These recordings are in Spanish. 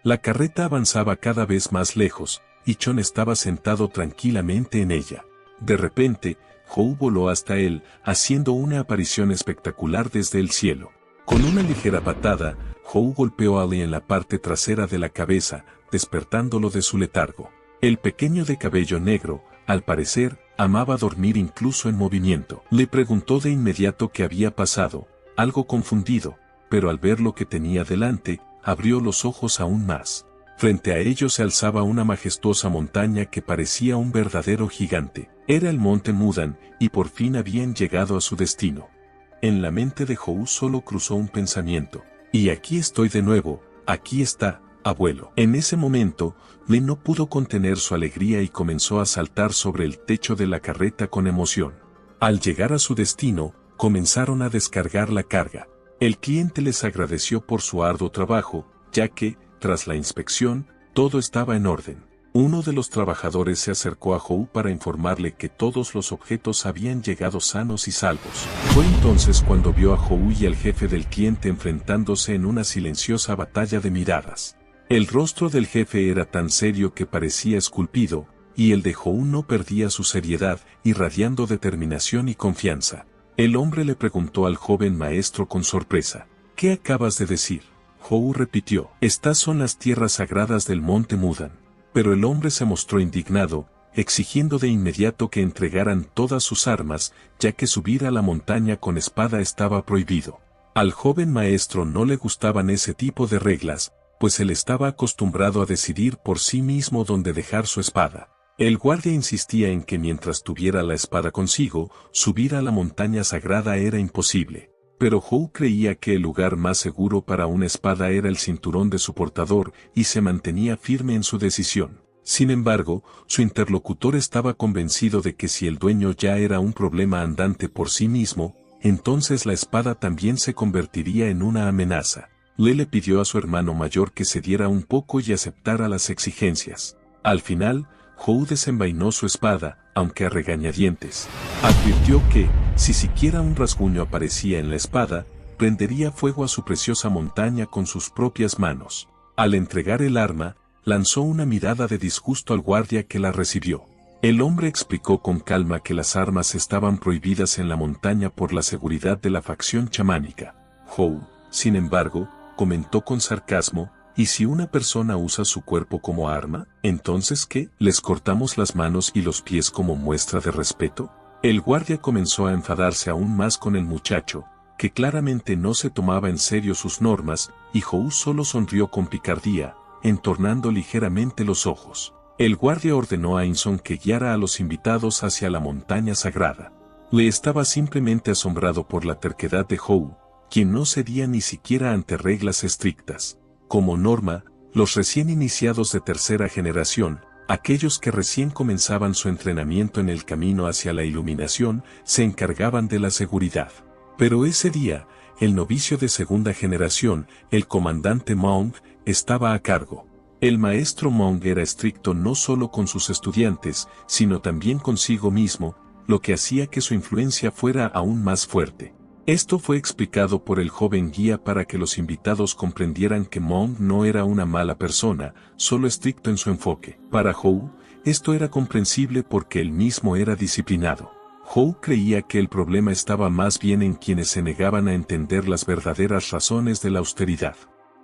La carreta avanzaba cada vez más lejos, y Chon estaba sentado tranquilamente en ella. De repente, Hou voló hasta él, haciendo una aparición espectacular desde el cielo. Con una ligera patada, Hou golpeó a Lee en la parte trasera de la cabeza, despertándolo de su letargo. El pequeño de cabello negro, al parecer, amaba dormir incluso en movimiento. Le preguntó de inmediato qué había pasado, algo confundido, pero al ver lo que tenía delante, abrió los ojos aún más. Frente a ellos se alzaba una majestuosa montaña que parecía un verdadero gigante. Era el monte Mudan, y por fin habían llegado a su destino. En la mente de Hou solo cruzó un pensamiento. Y aquí estoy de nuevo, aquí está, abuelo. En ese momento, Lee no pudo contener su alegría y comenzó a saltar sobre el techo de la carreta con emoción. Al llegar a su destino, comenzaron a descargar la carga. El cliente les agradeció por su arduo trabajo, ya que, tras la inspección, todo estaba en orden. Uno de los trabajadores se acercó a Hou para informarle que todos los objetos habían llegado sanos y salvos. Fue entonces cuando vio a Hou y al jefe del cliente enfrentándose en una silenciosa batalla de miradas. El rostro del jefe era tan serio que parecía esculpido, y el de Hou no perdía su seriedad, irradiando determinación y confianza. El hombre le preguntó al joven maestro con sorpresa: ¿qué acabas de decir? Hou repitió: estas son las tierras sagradas del monte Mudan. Pero el hombre se mostró indignado, exigiendo de inmediato que entregaran todas sus armas, ya que subir a la montaña con espada estaba prohibido. Al joven maestro no le gustaban ese tipo de reglas, pues él estaba acostumbrado a decidir por sí mismo dónde dejar su espada. El guardia insistía en que mientras tuviera la espada consigo, subir a la montaña sagrada era imposible. Pero Hou creía que el lugar más seguro para una espada era el cinturón de su portador, y se mantenía firme en su decisión. Sin embargo, su interlocutor estaba convencido de que si el dueño ya era un problema andante por sí mismo, entonces la espada también se convertiría en una amenaza. Le pidió a su hermano mayor que cediera un poco y aceptara las exigencias. Al final, Hou desenvainó su espada, aunque a regañadientes. Advirtió que, si siquiera un rasguño aparecía en la espada, prendería fuego a su preciosa montaña con sus propias manos. Al entregar el arma, lanzó una mirada de disgusto al guardia que la recibió. El hombre explicó con calma que las armas estaban prohibidas en la montaña por la seguridad de la facción chamánica. Hou, sin embargo, comentó con sarcasmo: ¿y si una persona usa su cuerpo como arma, entonces qué? ¿Les cortamos las manos y los pies como muestra de respeto? El guardia comenzó a enfadarse aún más con el muchacho, que claramente no se tomaba en serio sus normas, y Hou solo sonrió con picardía, entornando ligeramente los ojos. El guardia ordenó a Inson que guiara a los invitados hacia la montaña sagrada. Le estaba simplemente asombrado por la terquedad de Hou, quien no cedía ni siquiera ante reglas estrictas. Como norma, los recién iniciados de tercera generación, aquellos que recién comenzaban su entrenamiento en el camino hacia la iluminación, se encargaban de la seguridad. Pero ese día, el novicio de segunda generación, el comandante Mong, estaba a cargo. El maestro Mong era estricto no solo con sus estudiantes, sino también consigo mismo, lo que hacía que su influencia fuera aún más fuerte. Esto fue explicado por el joven guía para que los invitados comprendieran que Mong no era una mala persona, solo estricto en su enfoque. Para Hou, esto era comprensible porque él mismo era disciplinado. Hou creía que el problema estaba más bien en quienes se negaban a entender las verdaderas razones de la austeridad.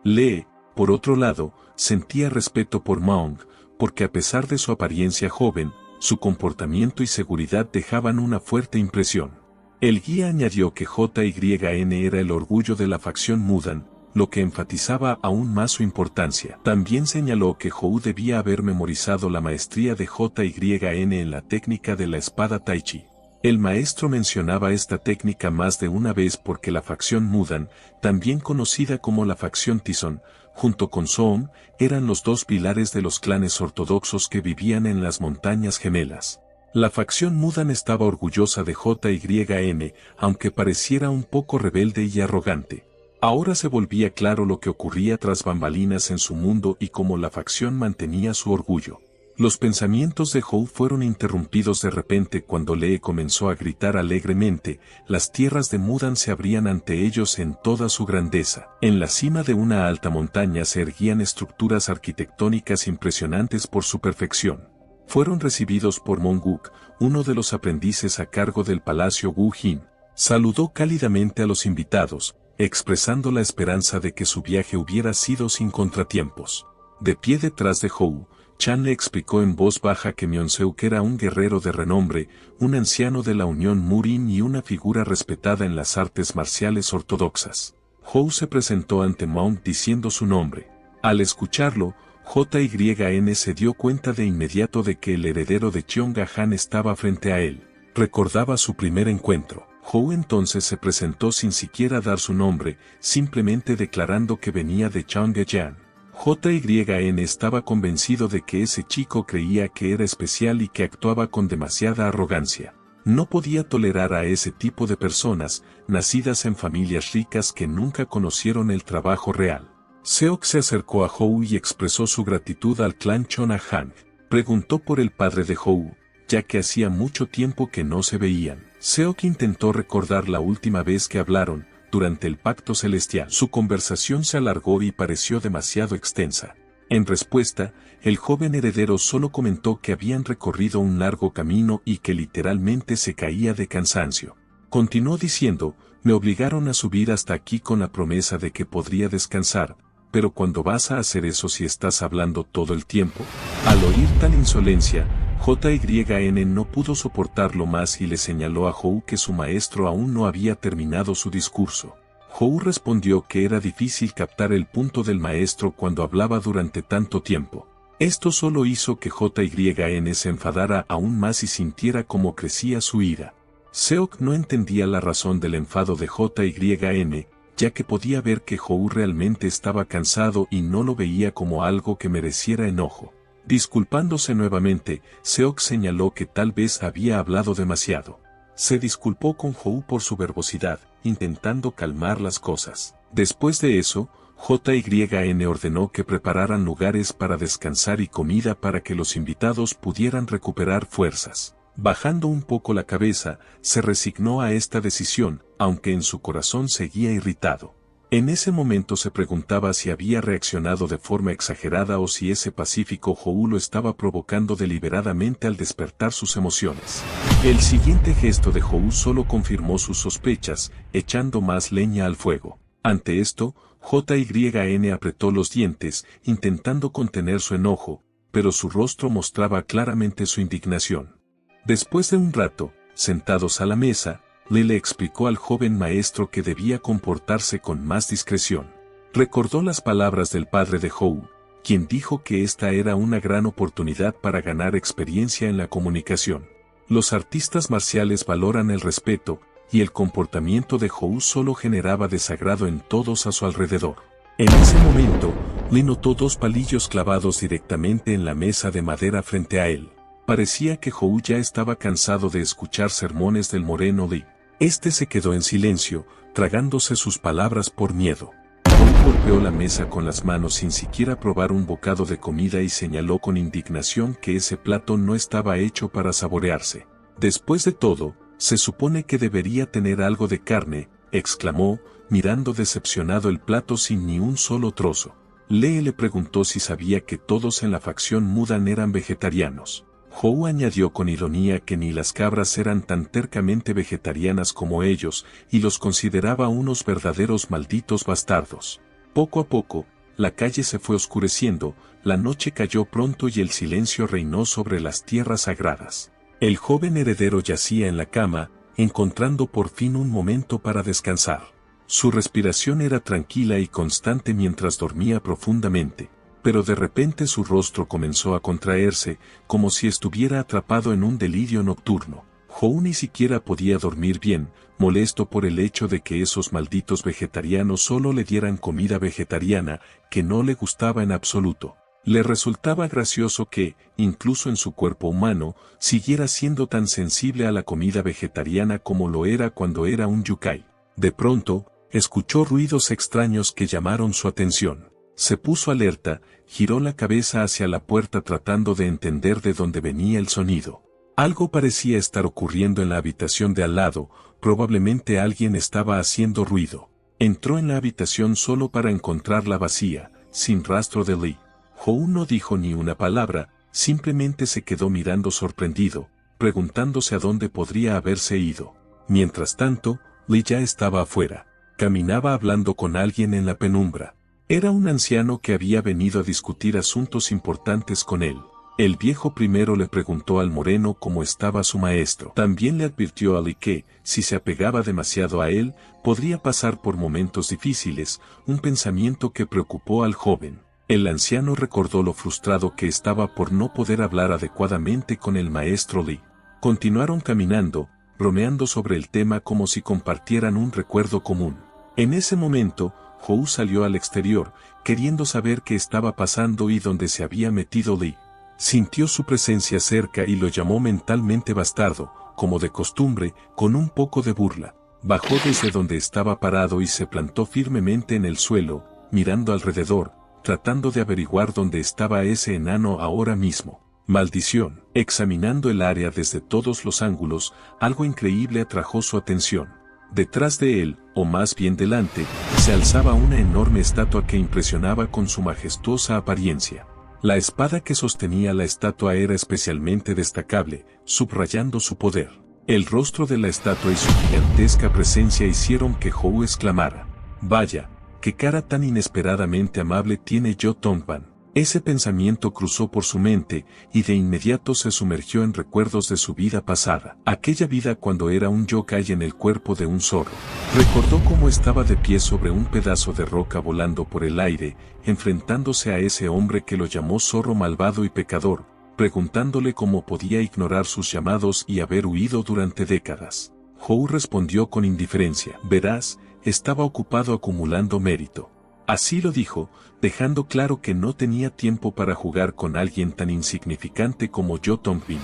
Lee, por otro lado, sentía respeto por Mong, porque a pesar de su apariencia joven, su comportamiento y seguridad dejaban una fuerte impresión. El guía añadió que JYN era el orgullo de la facción Mudan, lo que enfatizaba aún más su importancia. También señaló que Hou debía haber memorizado la maestría de JYN en la técnica de la espada Tai Chi. El maestro mencionaba esta técnica más de una vez porque la facción Mudan, también conocida como la facción Tison, junto con Soom, eran los dos pilares de los clanes ortodoxos que vivían en las montañas gemelas. La facción Mudan estaba orgullosa de JYN, aunque pareciera un poco rebelde y arrogante. Ahora se volvía claro lo que ocurría tras bambalinas en su mundo y cómo la facción mantenía su orgullo. Los pensamientos de Hou fueron interrumpidos de repente cuando Lee comenzó a gritar alegremente. Las tierras de Mudan se abrían ante ellos en toda su grandeza. En la cima de una alta montaña se erguían estructuras arquitectónicas impresionantes por su perfección. Fueron recibidos por Monguk, uno de los aprendices a cargo del palacio Wu Jin. Saludó cálidamente a los invitados, expresando la esperanza de que su viaje hubiera sido sin contratiempos. De pie detrás de Hou, Chan le explicó en voz baja que Myeonseuk era un guerrero de renombre, un anciano de la Unión Murin y una figura respetada en las artes marciales ortodoxas. Hou se presentó ante Mount diciendo su nombre. Al escucharlo, JYN se dio cuenta de inmediato de que el heredero de Cheonga-han estaba frente a él. Recordaba su primer encuentro. Hou entonces se presentó sin siquiera dar su nombre, simplemente declarando que venía de Cheonga-jan. JYN estaba convencido de que ese chico creía que era especial y que actuaba con demasiada arrogancia. No podía tolerar a ese tipo de personas, nacidas en familias ricas que nunca conocieron el trabajo real. Seok se acercó a Hou y expresó su gratitud al clan Cheonga-han. Preguntó por el padre de Hou, ya que hacía mucho tiempo que no se veían. Seok intentó recordar la última vez que hablaron, durante el pacto celestial. Su conversación se alargó y pareció demasiado extensa. En respuesta, el joven heredero solo comentó que habían recorrido un largo camino y que literalmente se caía de cansancio. Continuó diciendo, me obligaron a subir hasta aquí con la promesa de que podría descansar, pero ¿cuándo vas a hacer eso si estás hablando todo el tiempo? Al oír tal insolencia, JYN no pudo soportarlo más y le señaló a Hou que su maestro aún no había terminado su discurso. Hou respondió que era difícil captar el punto del maestro cuando hablaba durante tanto tiempo. Esto solo hizo que JYN se enfadara aún más y sintiera cómo crecía su ira. Seok no entendía la razón del enfado de JYN, ya que podía ver que Hou realmente estaba cansado y no lo veía como algo que mereciera enojo. Disculpándose nuevamente, Seok señaló que tal vez había hablado demasiado. Se disculpó con Hou por su verbosidad, intentando calmar las cosas. Después de eso, JYN ordenó que prepararan lugares para descansar y comida para que los invitados pudieran recuperar fuerzas. Bajando un poco la cabeza, se resignó a esta decisión, aunque en su corazón seguía irritado. En ese momento se preguntaba si había reaccionado de forma exagerada o si ese pacífico Hou lo estaba provocando deliberadamente al despertar sus emociones. El siguiente gesto de Hou solo confirmó sus sospechas, echando más leña al fuego. Ante esto, JYN apretó los dientes, intentando contener su enojo, pero su rostro mostraba claramente su indignación. Después de un rato, sentados a la mesa, Lee le explicó al joven maestro que debía comportarse con más discreción. Recordó las palabras del padre de Hou, quien dijo que esta era una gran oportunidad para ganar experiencia en la comunicación. Los artistas marciales valoran el respeto, y el comportamiento de Hou solo generaba desagrado en todos a su alrededor. En ese momento, Lee notó dos palillos clavados directamente en la mesa de madera frente a él. Parecía que Hou ya estaba cansado de escuchar sermones del moreno Lee. Este se quedó en silencio, tragándose sus palabras por miedo. Hou golpeó la mesa con las manos sin siquiera probar un bocado de comida y señaló con indignación que ese plato no estaba hecho para saborearse. Después de todo, se supone que debería tener algo de carne, exclamó, mirando decepcionado el plato sin ni un solo trozo. Lee le preguntó si sabía que todos en la facción Mudan eran vegetarianos. Hou añadió con ironía que ni las cabras eran tan tercamente vegetarianas como ellos, y los consideraba unos verdaderos malditos bastardos. Poco a poco, la calle se fue oscureciendo, la noche cayó pronto y el silencio reinó sobre las tierras sagradas. El joven heredero yacía en la cama, encontrando por fin un momento para descansar. Su respiración era tranquila y constante mientras dormía profundamente. Pero de repente su rostro comenzó a contraerse, como si estuviera atrapado en un delirio nocturno. Hou ni siquiera podía dormir bien, molesto por el hecho de que esos malditos vegetarianos solo le dieran comida vegetariana, que no le gustaba en absoluto. Le resultaba gracioso que, incluso en su cuerpo humano, siguiera siendo tan sensible a la comida vegetariana como lo era cuando era un yukai. De pronto, escuchó ruidos extraños que llamaron su atención. Se puso alerta, giró la cabeza hacia la puerta tratando de entender de dónde venía el sonido. Algo parecía estar ocurriendo en la habitación de al lado, probablemente alguien estaba haciendo ruido. Entró en la habitación solo para encontrarla vacía, sin rastro de Lee. Howe no dijo ni una palabra, simplemente se quedó mirando sorprendido, preguntándose a dónde podría haberse ido. Mientras tanto, Lee ya estaba afuera. Caminaba hablando con alguien en la penumbra. Era un anciano que había venido a discutir asuntos importantes con él. El viejo primero le preguntó al moreno cómo estaba su maestro. También le advirtió a Lee que, si se apegaba demasiado a él, podría pasar por momentos difíciles, un pensamiento que preocupó al joven. El anciano recordó lo frustrado que estaba por no poder hablar adecuadamente con el maestro Lee. Continuaron caminando, bromeando sobre el tema como si compartieran un recuerdo común. En ese momento, Howe salió al exterior, queriendo saber qué estaba pasando y dónde se había metido Lee. Sintió su presencia cerca y lo llamó mentalmente bastardo, como de costumbre, con un poco de burla. Bajó desde donde estaba parado y se plantó firmemente en el suelo, mirando alrededor, tratando de averiguar dónde estaba ese enano ahora mismo. Maldición. Examinando el área desde todos los ángulos, algo increíble atrajo su atención. Detrás de él, o más bien delante, se alzaba una enorme estatua que impresionaba con su majestuosa apariencia. La espada que sostenía la estatua era especialmente destacable, subrayando su poder. El rostro de la estatua y su gigantesca presencia hicieron que Howe exclamara: «Vaya, qué cara tan inesperadamente amable tiene Joe Tongvan». Ese pensamiento cruzó por su mente, y de inmediato se sumergió en recuerdos de su vida pasada. Aquella vida cuando era un yokai en el cuerpo de un zorro. Recordó cómo estaba de pie sobre un pedazo de roca volando por el aire, enfrentándose a ese hombre que lo llamó zorro malvado y pecador, preguntándole cómo podía ignorar sus llamados y haber huido durante décadas. Howe respondió con indiferencia: «Verás, estaba ocupado acumulando mérito». Así lo dijo, dejando claro que no tenía tiempo para jugar con alguien tan insignificante como Joe Tongvan.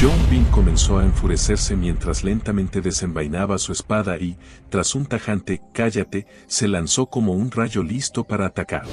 Tongvan comenzó a enfurecerse mientras lentamente desenvainaba su espada y, tras un tajante «cállate», se lanzó como un rayo listo para atacar.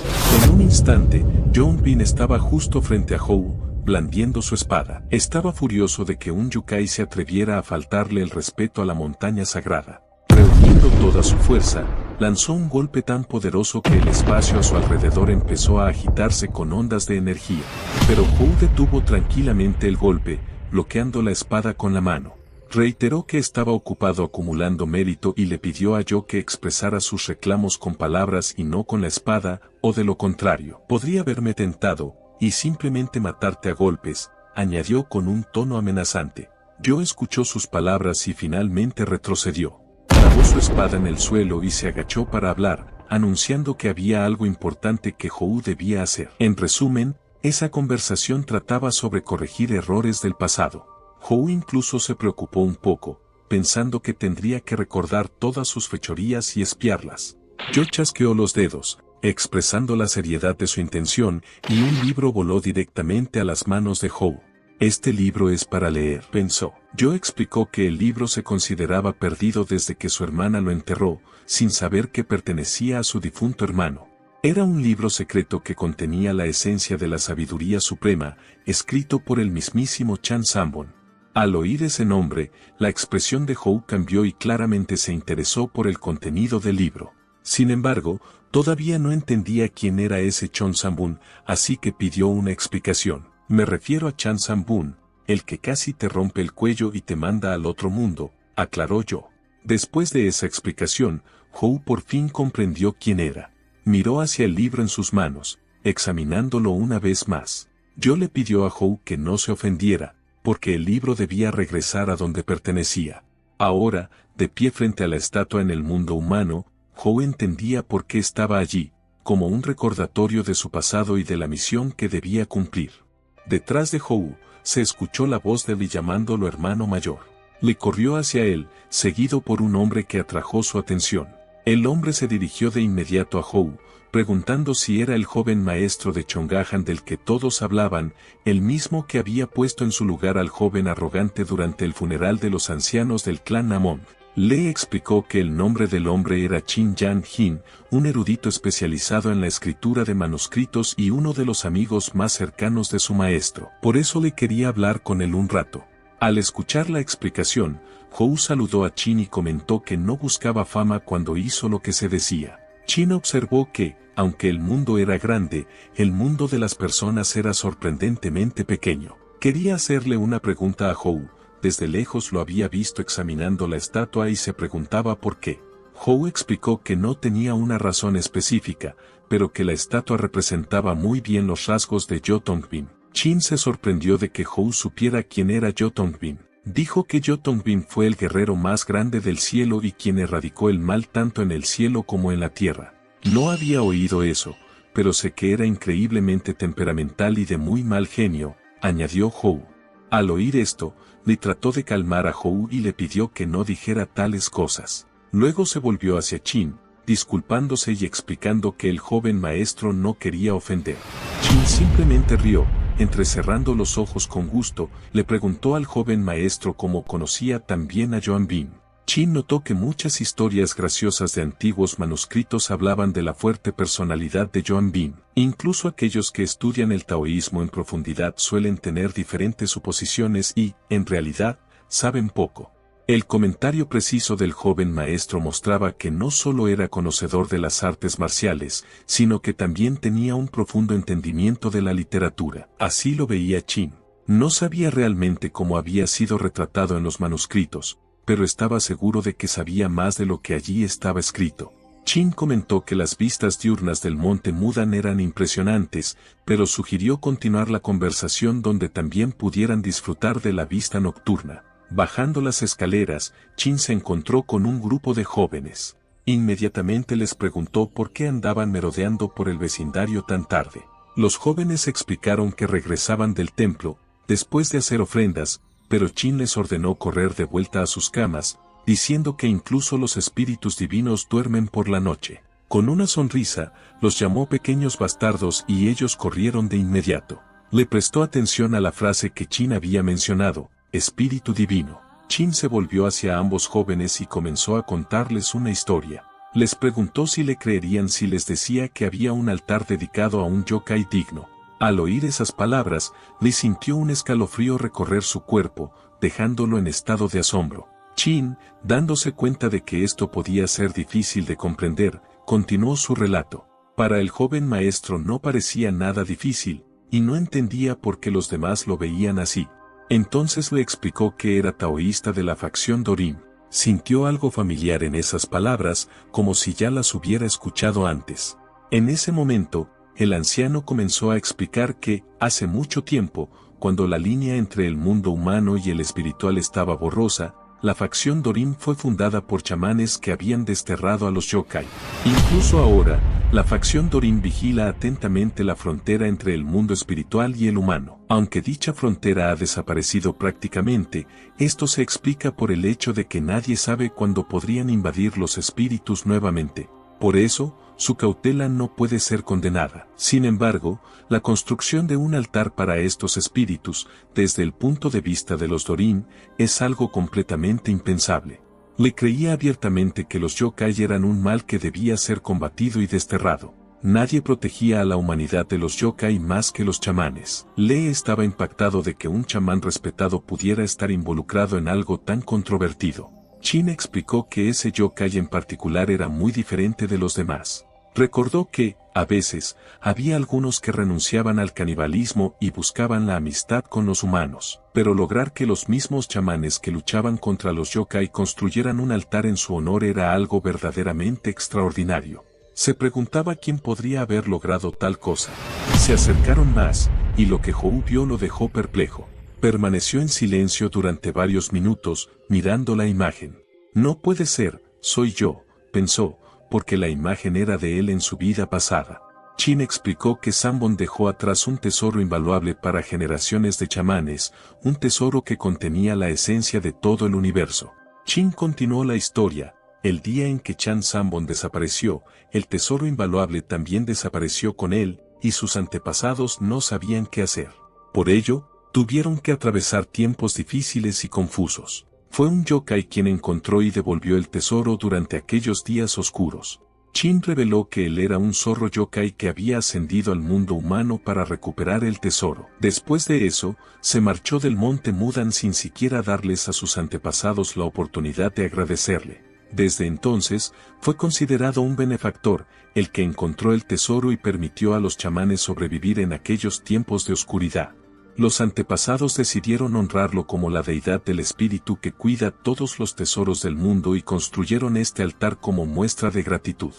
En un instante, Tongvan estaba justo frente a Howe, blandiendo su espada. Estaba furioso de que un yokai se atreviera a faltarle el respeto a la montaña sagrada. Reuniendo toda su fuerza, lanzó un golpe tan poderoso que el espacio a su alrededor empezó a agitarse con ondas de energía. Pero Howe detuvo tranquilamente el golpe, bloqueando la espada con la mano. Reiteró que estaba ocupado acumulando mérito y le pidió a Joe que expresara sus reclamos con palabras y no con la espada, o de lo contrario, podría haberme tentado, y simplemente matarte a golpes, añadió con un tono amenazante. Joe escuchó sus palabras y finalmente retrocedió. Clavó su espada en el suelo y se agachó para hablar, anunciando que había algo importante que Howe debía hacer. En resumen, esa conversación trataba sobre corregir errores del pasado. Howe incluso se preocupó un poco, pensando que tendría que recordar todas sus fechorías y espiarlas. Joe chasqueó los dedos, expresando la seriedad de su intención, y un libro voló directamente a las manos de Howe. «Este libro es para leer», pensó. Joe explicó que el libro se consideraba perdido desde que su hermana lo enterró, sin saber que pertenecía a su difunto hermano. Era un libro secreto que contenía la esencia de la sabiduría suprema, escrito por el mismísimo Chan Sambon. Al oír ese nombre, la expresión de Howe cambió y claramente se interesó por el contenido del libro. Sin embargo, todavía no entendía quién era ese Chan Sambon, así que pidió una explicación. «Me refiero a Chan Sambon, el que casi te rompe el cuello y te manda al otro mundo», aclaró Joe. Después de esa explicación, Howe por fin comprendió quién era. Miró hacia el libro en sus manos, examinándolo una vez más. Joe le pidió a Howe que no se ofendiera, porque el libro debía regresar a donde pertenecía. Ahora, de pie frente a la estatua en el mundo humano, Howe entendía por qué estaba allí, como un recordatorio de su pasado y de la misión que debía cumplir. Detrás de Howe, se escuchó la voz de Lee llamándolo hermano mayor. Lee corrió hacia él, seguido por un hombre que atrajo su atención. El hombre se dirigió de inmediato a Howe, preguntando si era el joven maestro de Chongahan del que todos hablaban, el mismo que había puesto en su lugar al joven arrogante durante el funeral de los ancianos del clan Namong. Le explicó que el nombre del hombre era Qin Yan Jin, un erudito especializado en la escritura de manuscritos y uno de los amigos más cercanos de su maestro. Por eso le quería hablar con él un rato. Al escuchar la explicación, Hou saludó a Qin y comentó que no buscaba fama cuando hizo lo que se decía. Qin observó que, aunque el mundo era grande, el mundo de las personas era sorprendentemente pequeño. Quería hacerle una pregunta a Hou. Desde lejos lo había visto examinando la estatua y se preguntaba por qué. Hou explicó que no tenía una razón específica, pero que la estatua representaba muy bien los rasgos de Jotunheim. Qin se sorprendió de que Hou supiera quién era Jotunheim. Dijo que Jotunheim fue el guerrero más grande del cielo y quien erradicó el mal tanto en el cielo como en la tierra. No había oído eso, pero sé que era increíblemente temperamental y de muy mal genio, añadió Hou. Al oír esto, le trató de calmar a Hou y le pidió que no dijera tales cosas. Luego se volvió hacia Qin, disculpándose y explicando que el joven maestro no quería ofender. Qin simplemente rió, entrecerrando los ojos con gusto, le preguntó al joven maestro cómo conocía tan bien a Yuanbing. Qin notó que muchas historias graciosas de antiguos manuscritos hablaban de la fuerte personalidad de Yuanbing. Incluso aquellos que estudian el taoísmo en profundidad suelen tener diferentes suposiciones y, en realidad, saben poco. El comentario preciso del joven maestro mostraba que no solo era conocedor de las artes marciales, sino que también tenía un profundo entendimiento de la literatura. Así lo veía Qin. No sabía realmente cómo había sido retratado en los manuscritos, pero estaba seguro de que sabía más de lo que allí estaba escrito. Qin comentó que las vistas diurnas del monte Mudan eran impresionantes, pero sugirió continuar la conversación donde también pudieran disfrutar de la vista nocturna. Bajando las escaleras, Qin se encontró con un grupo de jóvenes. Inmediatamente les preguntó por qué andaban merodeando por el vecindario tan tarde. Los jóvenes explicaron que regresaban del templo, después de hacer ofrendas, pero Qin les ordenó correr de vuelta a sus camas, diciendo que incluso los espíritus divinos duermen por la noche. Con una sonrisa, los llamó pequeños bastardos y ellos corrieron de inmediato. Le prestó atención a la frase que Qin había mencionado, espíritu divino. Qin se volvió hacia ambos jóvenes y comenzó a contarles una historia. Les preguntó si le creerían si les decía que había un altar dedicado a un yokai digno. Al oír esas palabras, le sintió un escalofrío recorrer su cuerpo, dejándolo en estado de asombro. Qin, dándose cuenta de que esto podía ser difícil de comprender, continuó su relato. Para el joven maestro no parecía nada difícil, y no entendía por qué los demás lo veían así. Entonces le explicó que era taoísta de la facción Dorin. Sintió algo familiar en esas palabras, como si ya las hubiera escuchado antes. En ese momento, el anciano comenzó a explicar que, hace mucho tiempo, cuando la línea entre el mundo humano y el espiritual estaba borrosa, la facción Dorin fue fundada por chamanes que habían desterrado a los yokai. Incluso ahora, la facción Dorin vigila atentamente la frontera entre el mundo espiritual y el humano. Aunque dicha frontera ha desaparecido prácticamente, esto se explica por el hecho de que nadie sabe cuándo podrían invadir los espíritus nuevamente. Por eso, su cautela no puede ser condenada. Sin embargo, la construcción de un altar para estos espíritus, desde el punto de vista de los Dorin, es algo completamente impensable. Le creía abiertamente que los yokai eran un mal que debía ser combatido y desterrado. Nadie protegía a la humanidad de los yokai más que los chamanes. Le estaba impactado de que un chamán respetado pudiera estar involucrado en algo tan controvertido. Qin explicó que ese yokai en particular era muy diferente de los demás. Recordó que, a veces, había algunos que renunciaban al canibalismo y buscaban la amistad con los humanos, pero lograr que los mismos chamanes que luchaban contra los yokai construyeran un altar en su honor era algo verdaderamente extraordinario. Se preguntaba quién podría haber logrado tal cosa. Se acercaron más, y lo que Hou vio lo dejó perplejo. Permaneció en silencio durante varios minutos, mirando la imagen. No puede ser, soy yo, pensó, porque la imagen era de él en su vida pasada. Qin explicó que Sambon dejó atrás un tesoro invaluable para generaciones de chamanes, un tesoro que contenía la esencia de todo el universo. Qin continuó la historia. El día en que Chan Sambon desapareció, el tesoro invaluable también desapareció con él, y sus antepasados no sabían qué hacer. Por ello, tuvieron que atravesar tiempos difíciles y confusos. Fue un yokai quien encontró y devolvió el tesoro durante aquellos días oscuros. Chin reveló que él era un zorro yokai que había ascendido al mundo humano para recuperar el tesoro. Después de eso, se marchó del monte Mudan sin siquiera darles a sus antepasados la oportunidad de agradecerle. Desde entonces, fue considerado un benefactor, el que encontró el tesoro y permitió a los chamanes sobrevivir en aquellos tiempos de oscuridad. Los antepasados decidieron honrarlo como la deidad del espíritu que cuida todos los tesoros del mundo y construyeron este altar como muestra de gratitud.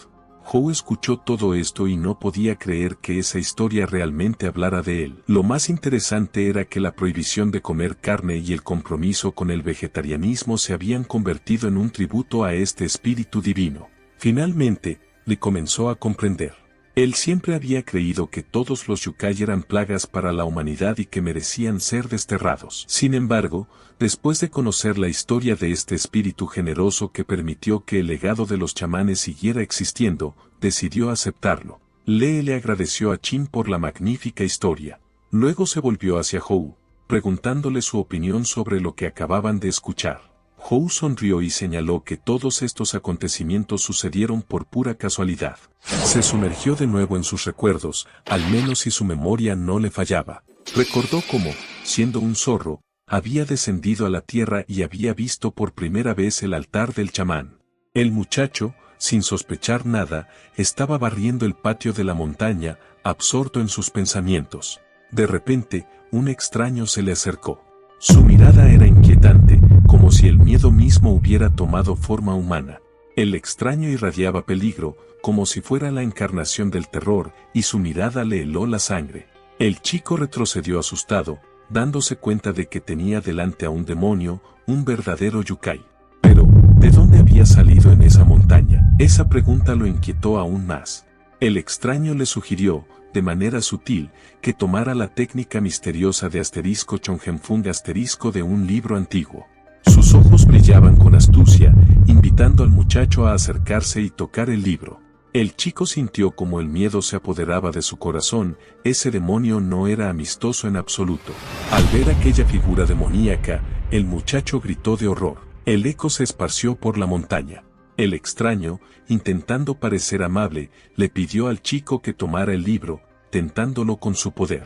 Hou escuchó todo esto y no podía creer que esa historia realmente hablara de él. Lo más interesante era que la prohibición de comer carne y el compromiso con el vegetarianismo se habían convertido en un tributo a este espíritu divino. Finalmente, le comenzó a comprender. Él siempre había creído que todos los yokai eran plagas para la humanidad y que merecían ser desterrados. Sin embargo, después de conocer la historia de este espíritu generoso que permitió que el legado de los chamanes siguiera existiendo, decidió aceptarlo. Lee le agradeció a Chin por la magnífica historia. Luego se volvió hacia Hou, preguntándole su opinión sobre lo que acababan de escuchar. Hou sonrió y señaló que todos estos acontecimientos sucedieron por pura casualidad. Se sumergió de nuevo en sus recuerdos, al menos si su memoria no le fallaba. Recordó cómo, siendo un zorro, había descendido a la tierra y había visto por primera vez el altar del chamán. El muchacho, sin sospechar nada, estaba barriendo el patio de la montaña, absorto en sus pensamientos. De repente, un extraño se le acercó. Su mirada era inquietante, como si el miedo mismo hubiera tomado forma humana. El extraño irradiaba peligro, como si fuera la encarnación del terror, y su mirada le heló la sangre. El chico retrocedió asustado, dándose cuenta de que tenía delante a un demonio, un verdadero yokai. Pero, ¿de dónde había salido en esa montaña? Esa pregunta lo inquietó aún más. El extraño le sugirió, de manera sutil, que tomara la técnica misteriosa de asterisco Chongenfung asterisco de un libro antiguo. Sus ojos brillaban con astucia, invitando al muchacho a acercarse y tocar el libro. El chico sintió como el miedo se apoderaba de su corazón. Ese demonio no era amistoso en absoluto. Al ver aquella figura demoníaca, el muchacho gritó de horror. El eco se esparció por la montaña. El extraño, intentando parecer amable, le pidió al chico que tomara el libro, tentándolo con su poder.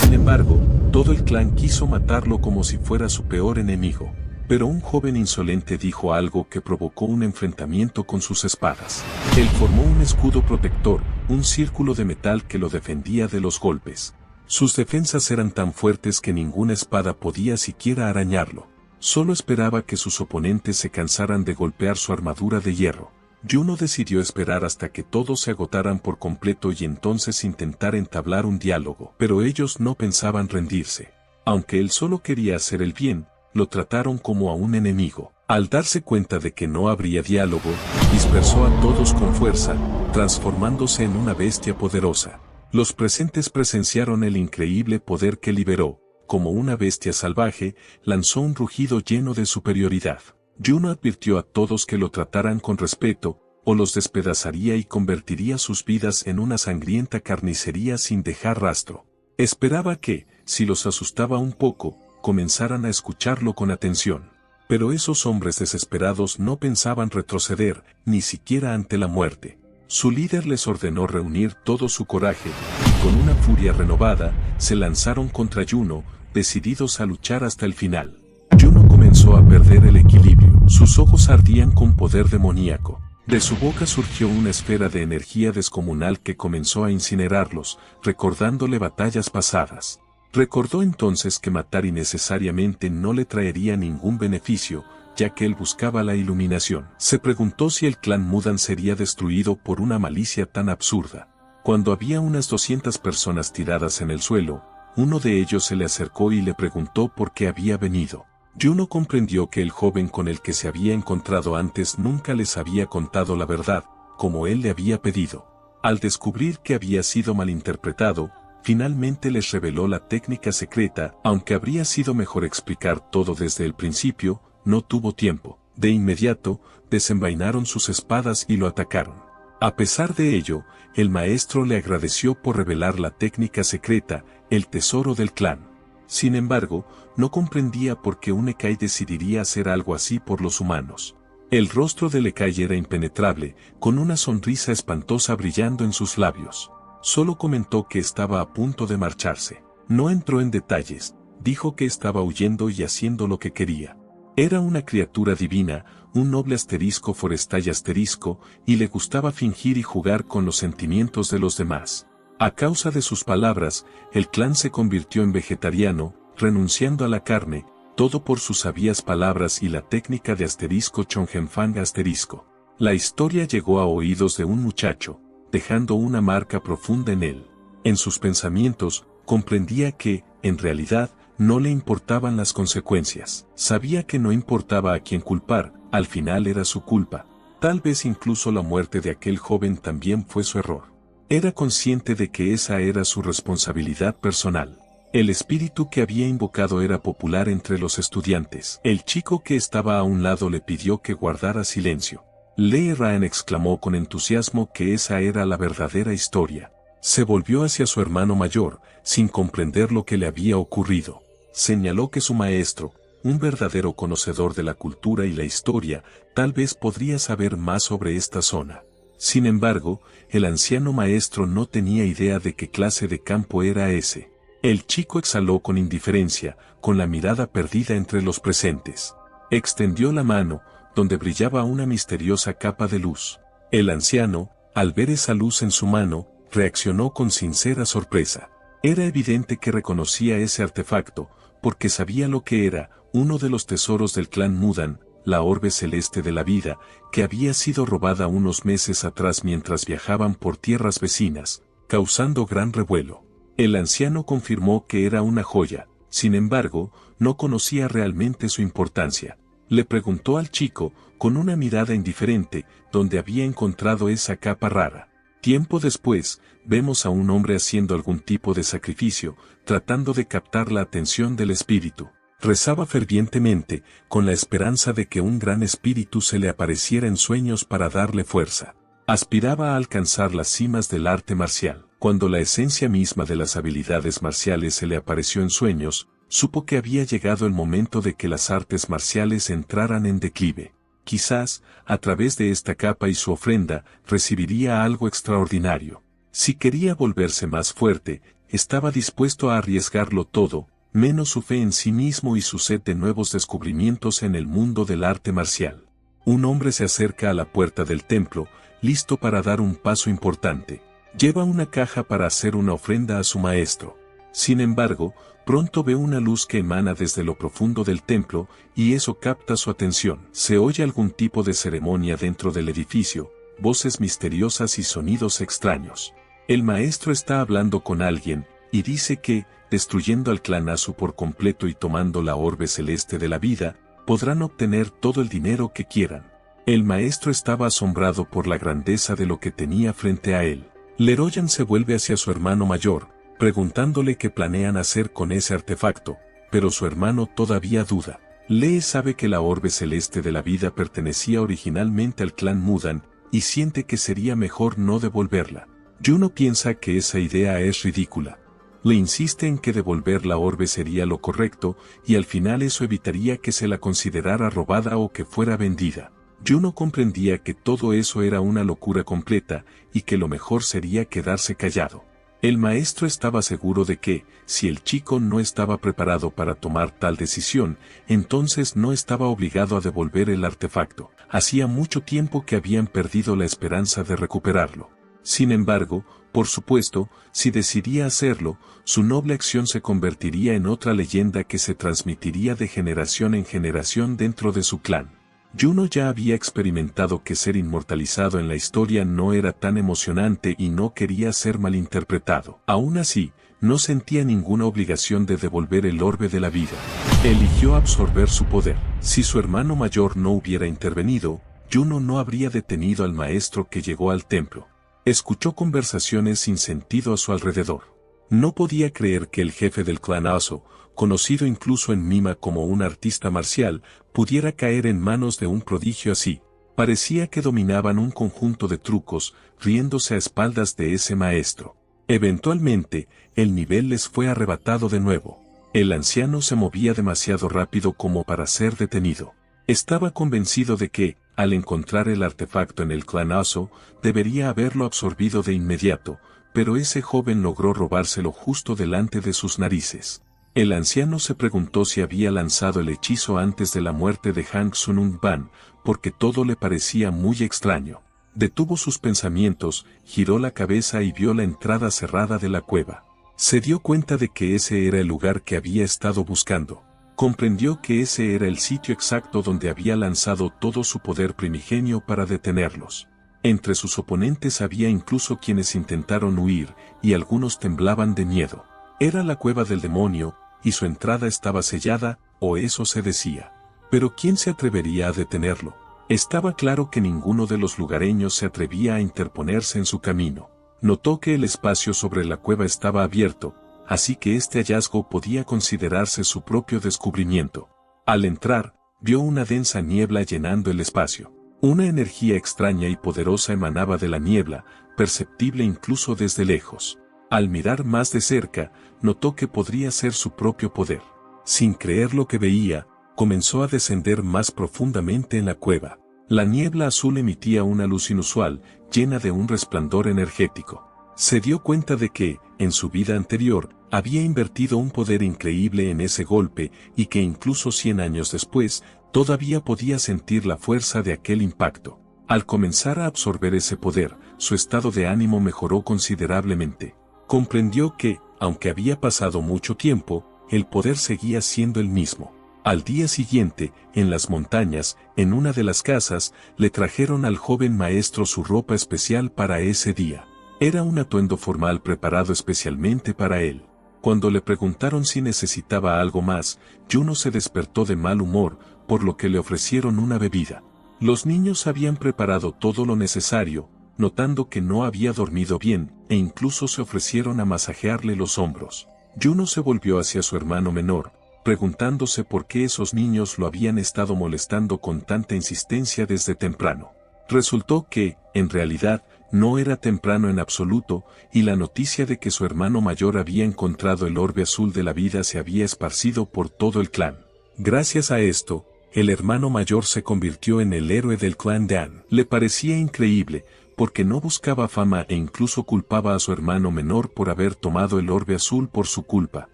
Sin embargo, todo el clan quiso matarlo como si fuera su peor enemigo. Pero un joven insolente dijo algo que provocó un enfrentamiento con sus espadas. Él formó un escudo protector, un círculo de metal que lo defendía de los golpes. Sus defensas eran tan fuertes que ninguna espada podía siquiera arañarlo. Solo esperaba que sus oponentes se cansaran de golpear su armadura de hierro. Juno decidió esperar hasta que todos se agotaran por completo y entonces intentar entablar un diálogo. Pero ellos no pensaban rendirse. Aunque él solo quería hacer el bien, lo trataron como a un enemigo. Al darse cuenta de que no habría diálogo, dispersó a todos con fuerza, transformándose en una bestia poderosa. Los presentes presenciaron el increíble poder que liberó. Como una bestia salvaje, lanzó un rugido lleno de superioridad. Juno advirtió a todos que lo trataran con respeto, o los despedazaría y convertiría sus vidas en una sangrienta carnicería sin dejar rastro. Esperaba que, si los asustaba un poco, comenzaran a escucharlo con atención. Pero esos hombres desesperados no pensaban retroceder, ni siquiera ante la muerte. Su líder les ordenó reunir todo su coraje, y con una furia renovada, se lanzaron contra Juno, decididos a luchar hasta el final. Juno comenzó a perder el equilibrio. Sus ojos ardían con poder demoníaco. De su boca surgió una esfera de energía descomunal que comenzó a incinerarlos, recordándole batallas pasadas. Recordó entonces que matar innecesariamente no le traería ningún beneficio, ya que él buscaba la iluminación. Se preguntó si el clan Mudan sería destruido por una malicia tan absurda. Cuando había unas 200 personas tiradas en el suelo, uno de ellos se le acercó y le preguntó por qué había venido. Juno comprendió que el joven con el que se había encontrado antes nunca les había contado la verdad, como él le había pedido. Al descubrir que había sido malinterpretado, finalmente les reveló la técnica secreta. Aunque habría sido mejor explicar todo desde el principio, no tuvo tiempo. De inmediato, desenvainaron sus espadas y lo atacaron. A pesar de ello, el maestro le agradeció por revelar la técnica secreta, el tesoro del clan. Sin embargo, no comprendía por qué un Ekai decidiría hacer algo así por los humanos. El rostro del Ekai era impenetrable, con una sonrisa espantosa brillando en sus labios. Solo comentó que estaba a punto de marcharse. No entró en detalles, dijo que estaba huyendo y haciendo lo que quería. Era una criatura divina, un noble asterisco forestal asterisco, y le gustaba fingir y jugar con los sentimientos de los demás. A causa de sus palabras, el clan se convirtió en vegetariano, renunciando a la carne, todo por sus sabias palabras y la técnica de asterisco Chongenfang asterisco. La historia llegó a oídos de un muchacho, dejando una marca profunda en él. En sus pensamientos, comprendía que, en realidad, no le importaban las consecuencias. Sabía que no importaba a quién culpar, al final era su culpa. Tal vez incluso la muerte de aquel joven también fue su error. Era consciente de que esa era su responsabilidad personal. El espíritu que había invocado era popular entre los estudiantes. El chico que estaba a un lado le pidió que guardara silencio. Lee Ryan exclamó con entusiasmo que esa era la verdadera historia. Se volvió hacia su hermano mayor, sin comprender lo que le había ocurrido. Señaló que su maestro, un verdadero conocedor de la cultura y la historia, tal vez podría saber más sobre esta zona. Sin embargo, el anciano maestro no tenía idea de qué clase de campo era ese. El chico exhaló con indiferencia, con la mirada perdida entre los presentes. Extendió la mano, donde brillaba una misteriosa capa de luz. El anciano, al ver esa luz en su mano, reaccionó con sincera sorpresa. Era evidente que reconocía ese artefacto, porque sabía lo que era, uno de los tesoros del clan Mudan, la orbe celeste de la vida, que había sido robada unos meses atrás mientras viajaban por tierras vecinas, causando gran revuelo. El anciano confirmó que era una joya, sin embargo, no conocía realmente su importancia. Le preguntó al chico, con una mirada indiferente, dónde había encontrado esa capa rara. Tiempo después, vemos a un hombre haciendo algún tipo de sacrificio, tratando de captar la atención del espíritu. Rezaba fervientemente, con la esperanza de que un gran espíritu se le apareciera en sueños para darle fuerza. Aspiraba a alcanzar las cimas del arte marcial. Cuando la esencia misma de las habilidades marciales se le apareció en sueños, supo que había llegado el momento de que las artes marciales entraran en declive. Quizás, a través de esta capa y su ofrenda, recibiría algo extraordinario. Si quería volverse más fuerte, estaba dispuesto a arriesgarlo todo, menos su fe en sí mismo y su sed de nuevos descubrimientos en el mundo del arte marcial. Un hombre se acerca a la puerta del templo, listo para dar un paso importante. Lleva una caja para hacer una ofrenda a su maestro. Sin embargo, pronto ve una luz que emana desde lo profundo del templo, y eso capta su atención. Se oye algún tipo de ceremonia dentro del edificio, voces misteriosas y sonidos extraños. El maestro está hablando con alguien, y dice que, destruyendo al clan Asu por completo y tomando la orbe celeste de la vida, podrán obtener todo el dinero que quieran. El maestro estaba asombrado por la grandeza de lo que tenía frente a él. Leroyan se vuelve hacia su hermano mayor, preguntándole qué planean hacer con ese artefacto, pero su hermano todavía duda. Lee sabe que la orbe celeste de la vida pertenecía originalmente al clan Mudan, y siente que sería mejor no devolverla. Juno piensa que esa idea es ridícula. Le insiste en que devolver la orbe sería lo correcto, y al final eso evitaría que se la considerara robada o que fuera vendida. Juno comprendía que todo eso era una locura completa, y que lo mejor sería quedarse callado. El maestro estaba seguro de que, si el chico no estaba preparado para tomar tal decisión, entonces no estaba obligado a devolver el artefacto. Hacía mucho tiempo que habían perdido la esperanza de recuperarlo. Sin embargo, por supuesto, si decidía hacerlo, su noble acción se convertiría en otra leyenda que se transmitiría de generación en generación dentro de su clan. Juno ya había experimentado que ser inmortalizado en la historia no era tan emocionante y no quería ser malinterpretado. Aún así, no sentía ninguna obligación de devolver el orbe de la vida. Eligió absorber su poder. Si su hermano mayor no hubiera intervenido, Juno no habría detenido al maestro que llegó al templo. Escuchó conversaciones sin sentido a su alrededor. No podía creer que el jefe del clan Aso, conocido incluso en Mima como un artista marcial, pudiera caer en manos de un prodigio así. Parecía que dominaban un conjunto de trucos, riéndose a espaldas de ese maestro. Eventualmente, el nivel les fue arrebatado de nuevo. El anciano se movía demasiado rápido como para ser detenido. Estaba convencido de que, al encontrar el artefacto en el clan Aso, debería haberlo absorbido de inmediato, pero ese joven logró robárselo justo delante de sus narices. El anciano se preguntó si había lanzado el hechizo antes de la muerte de Hang Sunung Ban, porque todo le parecía muy extraño. Detuvo sus pensamientos, giró la cabeza y vio la entrada cerrada de la cueva. Se dio cuenta de que ese era el lugar que había estado buscando. Comprendió que ese era el sitio exacto donde había lanzado todo su poder primigenio para detenerlos. Entre sus oponentes había incluso quienes intentaron huir, y algunos temblaban de miedo. Era la cueva del demonio, y su entrada estaba sellada, o eso se decía. Pero ¿quién se atrevería a detenerlo? Estaba claro que ninguno de los lugareños se atrevía a interponerse en su camino. Notó que el espacio sobre la cueva estaba abierto, así que este hallazgo podía considerarse su propio descubrimiento. Al entrar, vio una densa niebla llenando el espacio. Una energía extraña y poderosa emanaba de la niebla, perceptible incluso desde lejos. Al mirar más de cerca, notó que podría ser su propio poder. Sin creer lo que veía, comenzó a descender más profundamente en la cueva. La niebla azul emitía una luz inusual, llena de un resplandor energético. Se dio cuenta de que, en su vida anterior, había invertido un poder increíble en ese golpe y que incluso 100 años después, todavía podía sentir la fuerza de aquel impacto. Al comenzar a absorber ese poder, su estado de ánimo mejoró considerablemente. Comprendió que, aunque había pasado mucho tiempo, el poder seguía siendo el mismo. Al día siguiente, en las montañas, en una de las casas, le trajeron al joven maestro su ropa especial para ese día. Era un atuendo formal preparado especialmente para él. Cuando le preguntaron si necesitaba algo más, Juno se despertó de mal humor, por lo que le ofrecieron una bebida. Los niños habían preparado todo lo necesario, notando que no había dormido bien, e incluso se ofrecieron a masajearle los hombros. Juno se volvió hacia su hermano menor, preguntándose por qué esos niños lo habían estado molestando con tanta insistencia desde temprano. Resultó que, en realidad, no era temprano en absoluto, y la noticia de que su hermano mayor había encontrado el orbe azul de la vida se había esparcido por todo el clan. Gracias a esto, el hermano mayor se convirtió en el héroe del clan Dan. Le parecía increíble, porque no buscaba fama e incluso culpaba a su hermano menor por haber tomado el orbe azul por su culpa.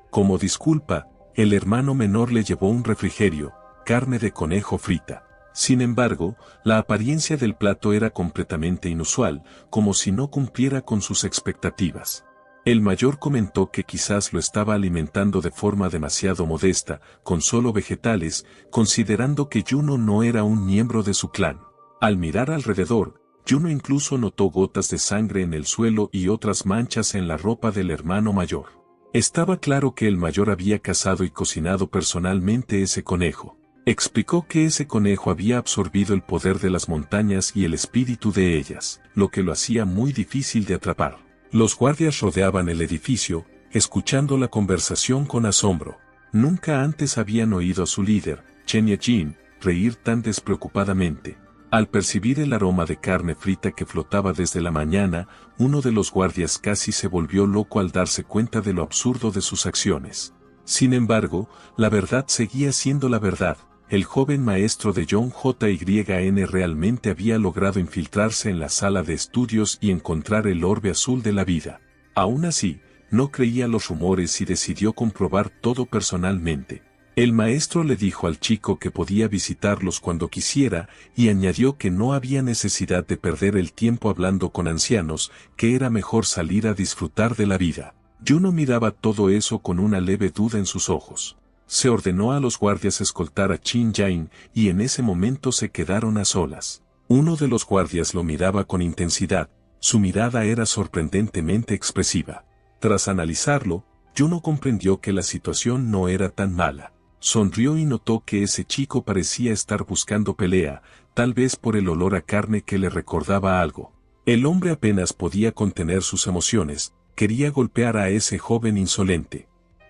Como disculpa, el hermano menor le llevó un refrigerio, carne de conejo frita. Sin embargo, la apariencia del plato era completamente inusual, como si no cumpliera con sus expectativas. El mayor comentó que quizás lo estaba alimentando de forma demasiado modesta, con solo vegetales, considerando que Juno no era un miembro de su clan. Al mirar alrededor, Juno incluso notó gotas de sangre en el suelo y otras manchas en la ropa del hermano mayor. Estaba claro que el mayor había cazado y cocinado personalmente ese conejo. Explicó que ese conejo había absorbido el poder de las montañas y el espíritu de ellas, lo que lo hacía muy difícil de atrapar. Los guardias rodeaban el edificio, escuchando la conversación con asombro. Nunca antes habían oído a su líder, Chen Yejin, reír tan despreocupadamente. Al percibir el aroma de carne frita que flotaba desde la mañana, uno de los guardias casi se volvió loco al darse cuenta de lo absurdo de sus acciones. Sin embargo, la verdad seguía siendo la verdad. El joven maestro de John J.Y.N. realmente había logrado infiltrarse en la sala de estudios y encontrar el orbe azul de la vida. Aún así, no creía los rumores y decidió comprobar todo personalmente. El maestro le dijo al chico que podía visitarlos cuando quisiera y añadió que no había necesidad de perder el tiempo hablando con ancianos, que era mejor salir a disfrutar de la vida. Juno miraba todo eso con una leve duda en sus ojos. Se ordenó a los guardias escoltar a Chin Jain y en ese momento se quedaron a solas. Uno de los guardias lo miraba con intensidad, su mirada era sorprendentemente expresiva. Tras analizarlo, Juno comprendió que la situación no era tan mala. Sonrió y notó que ese chico parecía estar buscando pelea, tal vez por el olor a carne que le recordaba algo. El hombre apenas podía contener sus emociones, quería golpear a ese joven insolente.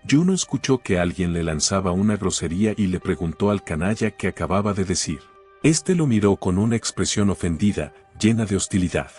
Juno escuchó que alguien le lanzaba una grosería y le preguntó al canalla qué acababa de decir. Este lo miró con una expresión ofendida, llena de hostilidad.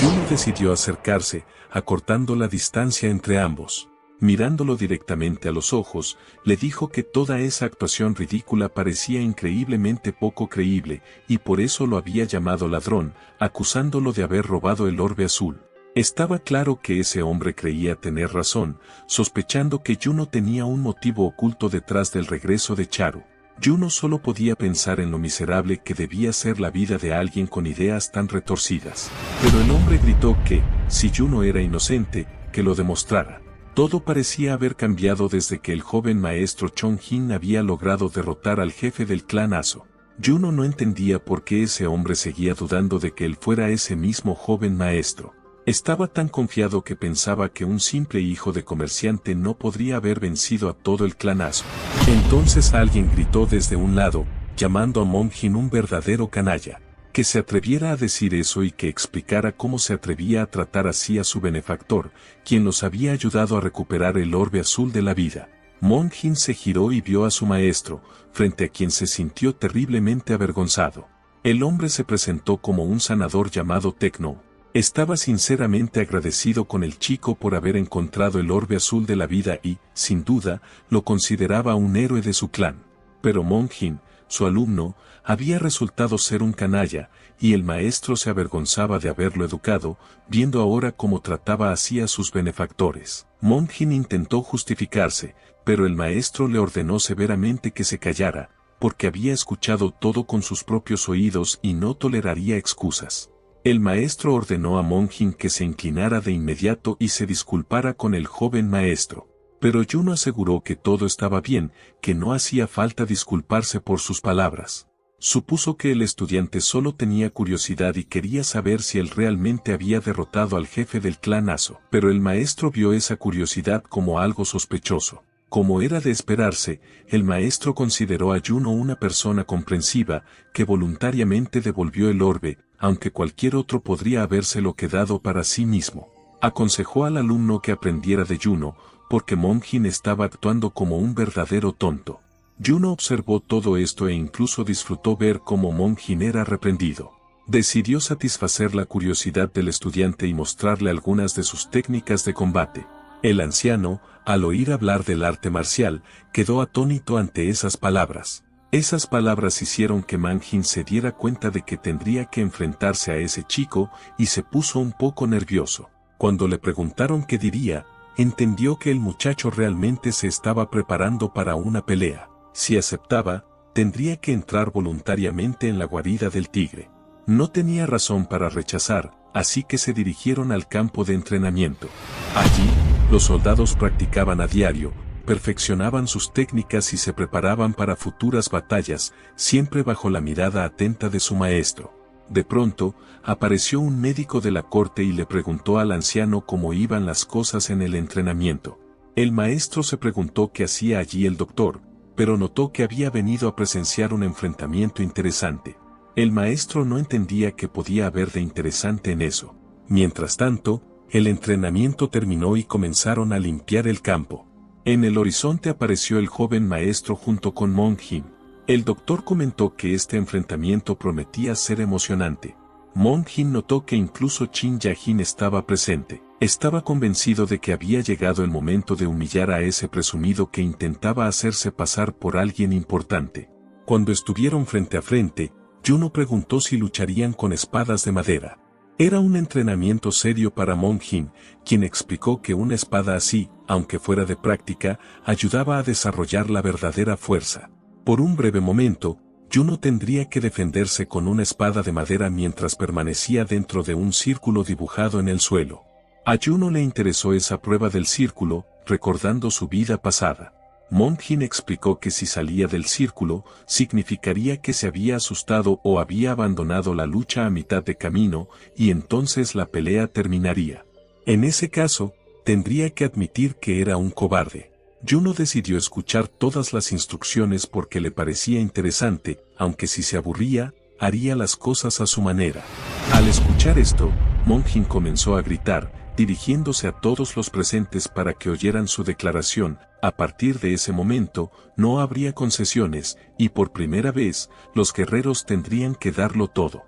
Juno decidió acercarse, acortando la distancia entre ambos. Mirándolo directamente a los ojos, le dijo que toda esa actuación ridícula parecía increíblemente poco creíble, y por eso lo había llamado ladrón, acusándolo de haber robado el orbe azul. Estaba claro que ese hombre creía tener razón, sospechando que Juno tenía un motivo oculto detrás del regreso de Charu. Juno solo podía pensar en lo miserable que debía ser la vida de alguien con ideas tan retorcidas. Pero el hombre gritó que, si Juno era inocente, que lo demostrara. Todo parecía haber cambiado desde que el joven maestro Chong-Jin había logrado derrotar al jefe del clan Aso. Juno no entendía por qué ese hombre seguía dudando de que él fuera ese mismo joven maestro. Estaba tan confiado que pensaba que un simple hijo de comerciante no podría haber vencido a todo el clan Aso. Entonces alguien gritó desde un lado, llamando a Monjin un verdadero canalla, que se atreviera a decir eso y que explicara cómo se atrevía a tratar así a su benefactor, quien los había ayudado a recuperar el orbe azul de la vida. Monjin se giró y vio a su maestro, frente a quien se sintió terriblemente avergonzado. El hombre se presentó como un sanador llamado Tecno. Estaba sinceramente agradecido con el chico por haber encontrado el orbe azul de la vida y, sin duda, lo consideraba un héroe de su clan. Pero Monjin, su alumno, había resultado ser un canalla, y el maestro se avergonzaba de haberlo educado, viendo ahora cómo trataba así a sus benefactores. Monjin intentó justificarse, pero el maestro le ordenó severamente que se callara, porque había escuchado todo con sus propios oídos y no toleraría excusas. El maestro ordenó a Monjin que se inclinara de inmediato y se disculpara con el joven maestro. Pero Juno aseguró que todo estaba bien, que no hacía falta disculparse por sus palabras. Supuso que el estudiante solo tenía curiosidad y quería saber si él realmente había derrotado al jefe del clan Aso. Pero el maestro vio esa curiosidad como algo sospechoso. Como era de esperarse, el maestro consideró a Juno una persona comprensiva, que voluntariamente devolvió el orbe, aunque cualquier otro podría habérselo quedado para sí mismo. Aconsejó al alumno que aprendiera de Juno, porque Monjin estaba actuando como un verdadero tonto. Juno observó todo esto e incluso disfrutó ver cómo Monjin era reprendido. Decidió satisfacer la curiosidad del estudiante y mostrarle algunas de sus técnicas de combate. El anciano, al oír hablar del arte marcial, quedó atónito ante esas palabras. Esas palabras hicieron que Monjin se diera cuenta de que tendría que enfrentarse a ese chico y se puso un poco nervioso. Cuando le preguntaron qué diría, entendió que el muchacho realmente se estaba preparando para una pelea. Si aceptaba, tendría que entrar voluntariamente en la guarida del tigre. No tenía razón para rechazar, así que se dirigieron al campo de entrenamiento. Allí, los soldados practicaban a diario, perfeccionaban sus técnicas y se preparaban para futuras batallas, siempre bajo la mirada atenta de su maestro. De pronto, apareció un médico de la corte y le preguntó al anciano cómo iban las cosas en el entrenamiento. El maestro se preguntó qué hacía allí el doctor, pero notó que había venido a presenciar un enfrentamiento interesante. El maestro no entendía qué podía haber de interesante en eso. Mientras tanto, el entrenamiento terminó y comenzaron a limpiar el campo. En el horizonte apareció el joven maestro junto con Monjin. El doctor comentó que este enfrentamiento prometía ser emocionante. Monjin notó que incluso Chin Ya-jin estaba presente. Estaba convencido de que había llegado el momento de humillar a ese presumido que intentaba hacerse pasar por alguien importante. Cuando estuvieron frente a frente, Juno preguntó si lucharían con espadas de madera. Era un entrenamiento serio para Monjin, quien explicó que una espada así, aunque fuera de práctica, ayudaba a desarrollar la verdadera fuerza. Por un breve momento, Juno tendría que defenderse con una espada de madera mientras permanecía dentro de un círculo dibujado en el suelo. A Juno le interesó esa prueba del círculo, recordando su vida pasada. Monjin explicó que si salía del círculo, significaría que se había asustado o había abandonado la lucha a mitad de camino, y entonces la pelea terminaría. En ese caso, tendría que admitir que era un cobarde. Juno decidió escuchar todas las instrucciones porque le parecía interesante, aunque si se aburría, haría las cosas a su manera. Al escuchar esto, Monjin comenzó a gritar, dirigiéndose a todos los presentes para que oyeran su declaración. A partir de ese momento, no habría concesiones, y por primera vez, los guerreros tendrían que darlo todo.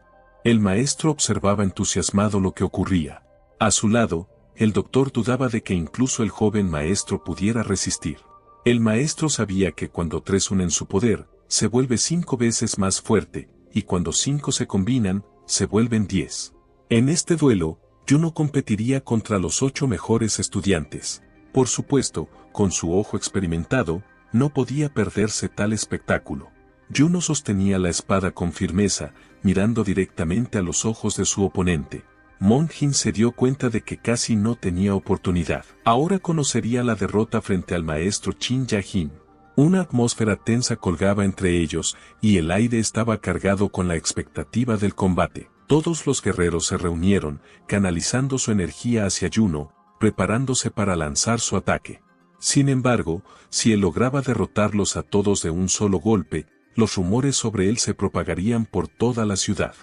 El maestro observaba entusiasmado lo que ocurría. A su lado, el doctor dudaba de que incluso el joven maestro pudiera resistir. El maestro sabía que cuando 3 unen su poder, se vuelve 5 veces más fuerte, y cuando 5 se combinan, se vuelven 10. En este duelo, Juno competiría contra los 8 mejores estudiantes. Por supuesto, con su ojo experimentado, no podía perderse tal espectáculo. Juno sostenía la espada con firmeza, mirando directamente a los ojos de su oponente. Mon-jin se dio cuenta de que casi no tenía oportunidad. Ahora conocería la derrota frente al maestro Chin Ya-jin. Una atmósfera tensa colgaba entre ellos, y el aire estaba cargado con la expectativa del combate. Todos los guerreros se reunieron, canalizando su energía hacia Juno, preparándose para lanzar su ataque. Sin embargo, si él lograba derrotarlos a todos de un solo golpe, los rumores sobre él se propagarían por toda la ciudad.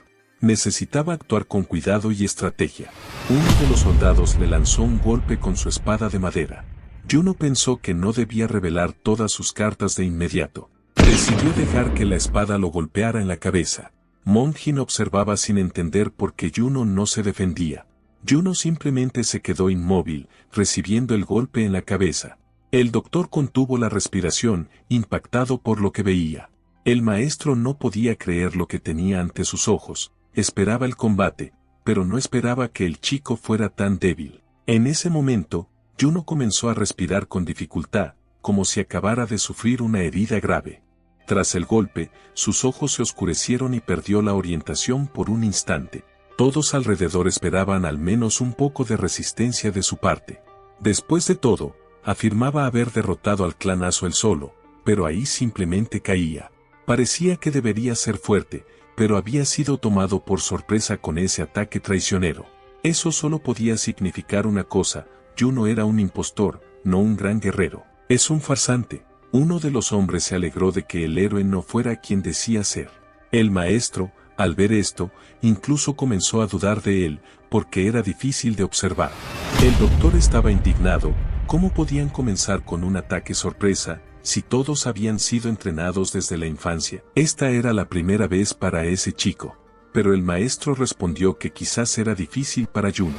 Necesitaba actuar con cuidado y estrategia. Uno de los soldados le lanzó un golpe con su espada de madera. Juno pensó que no debía revelar todas sus cartas de inmediato. Decidió dejar que la espada lo golpeara en la cabeza. Mon-jin observaba sin entender por qué Juno no se defendía. Juno simplemente se quedó inmóvil, recibiendo el golpe en la cabeza. El doctor contuvo la respiración, impactado por lo que veía. El maestro no podía creer lo que tenía ante sus ojos. Esperaba el combate, pero no esperaba que el chico fuera tan débil. En ese momento, Juno comenzó a respirar con dificultad, como si acabara de sufrir una herida grave. Tras el golpe, sus ojos se oscurecieron y perdió la orientación por un instante. Todos alrededor esperaban al menos un poco de resistencia de su parte. Después de todo, afirmaba haber derrotado al clan Aso él solo, pero ahí simplemente caía. Parecía que debería ser fuerte, pero había sido tomado por sorpresa con ese ataque traicionero. Eso solo podía significar una cosa: Juno era un impostor, no un gran guerrero. Es un farsante. Uno de los hombres se alegró de que el héroe no fuera quien decía ser. El maestro, al ver esto, incluso comenzó a dudar de él, porque era difícil de observar. El doctor estaba indignado. ¿Cómo podían comenzar con un ataque sorpresa, si todos habían sido entrenados desde la infancia? Esta era la primera vez para ese chico. Pero el maestro respondió que quizás era difícil para Juno.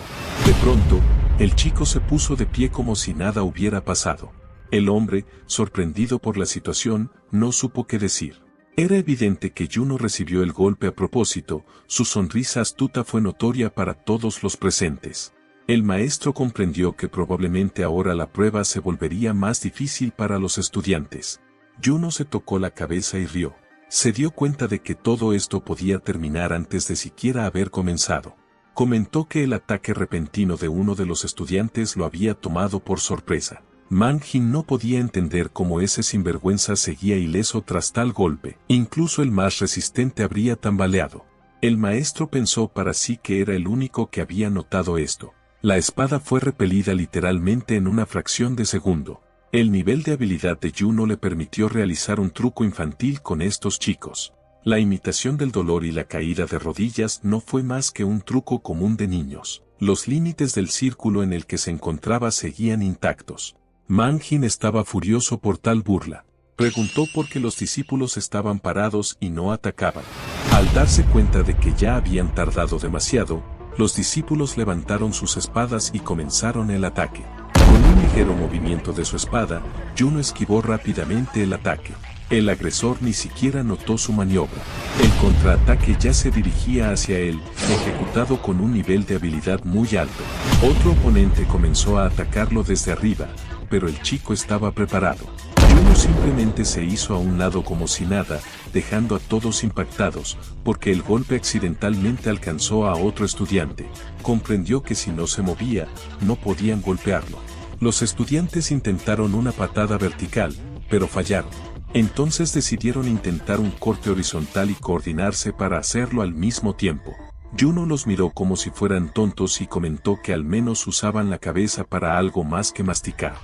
De pronto, el chico se puso de pie como si nada hubiera pasado. El hombre, sorprendido por la situación, no supo qué decir. Era evidente que Juno recibió el golpe a propósito. Su sonrisa astuta fue notoria para todos los presentes. El maestro comprendió que probablemente ahora la prueba se volvería más difícil para los estudiantes. Juno se tocó la cabeza y rió. Se dio cuenta de que todo esto podía terminar antes de siquiera haber comenzado. Comentó que el ataque repentino de uno de los estudiantes lo había tomado por sorpresa. Mon-jin no podía entender cómo ese sinvergüenza seguía ileso tras tal golpe. Incluso el más resistente habría tambaleado. El maestro pensó para sí que era el único que había notado esto. La espada fue repelida literalmente en una fracción de segundo. El nivel de habilidad de Juno le permitió realizar un truco infantil con estos chicos. La imitación del dolor y la caída de rodillas no fue más que un truco común de niños. Los límites del círculo en el que se encontraba seguían intactos. Mon-jin estaba furioso por tal burla. Preguntó por qué los discípulos estaban parados y no atacaban. Al darse cuenta de que ya habían tardado demasiado, los discípulos levantaron sus espadas y comenzaron el ataque. Con un ligero movimiento de su espada, Juno esquivó rápidamente el ataque. El agresor ni siquiera notó su maniobra. El contraataque ya se dirigía hacia él, ejecutado con un nivel de habilidad muy alto. Otro oponente comenzó a atacarlo desde arriba, pero el chico estaba preparado. Juno simplemente se hizo a un lado como si nada, dejando a todos impactados, porque el golpe accidentalmente alcanzó a otro estudiante. Comprendió que si no se movía, no podían golpearlo. Los estudiantes intentaron una patada vertical, pero fallaron. Entonces decidieron intentar un corte horizontal y coordinarse para hacerlo al mismo tiempo. Juno los miró como si fueran tontos y comentó que al menos usaban la cabeza para algo más que masticar.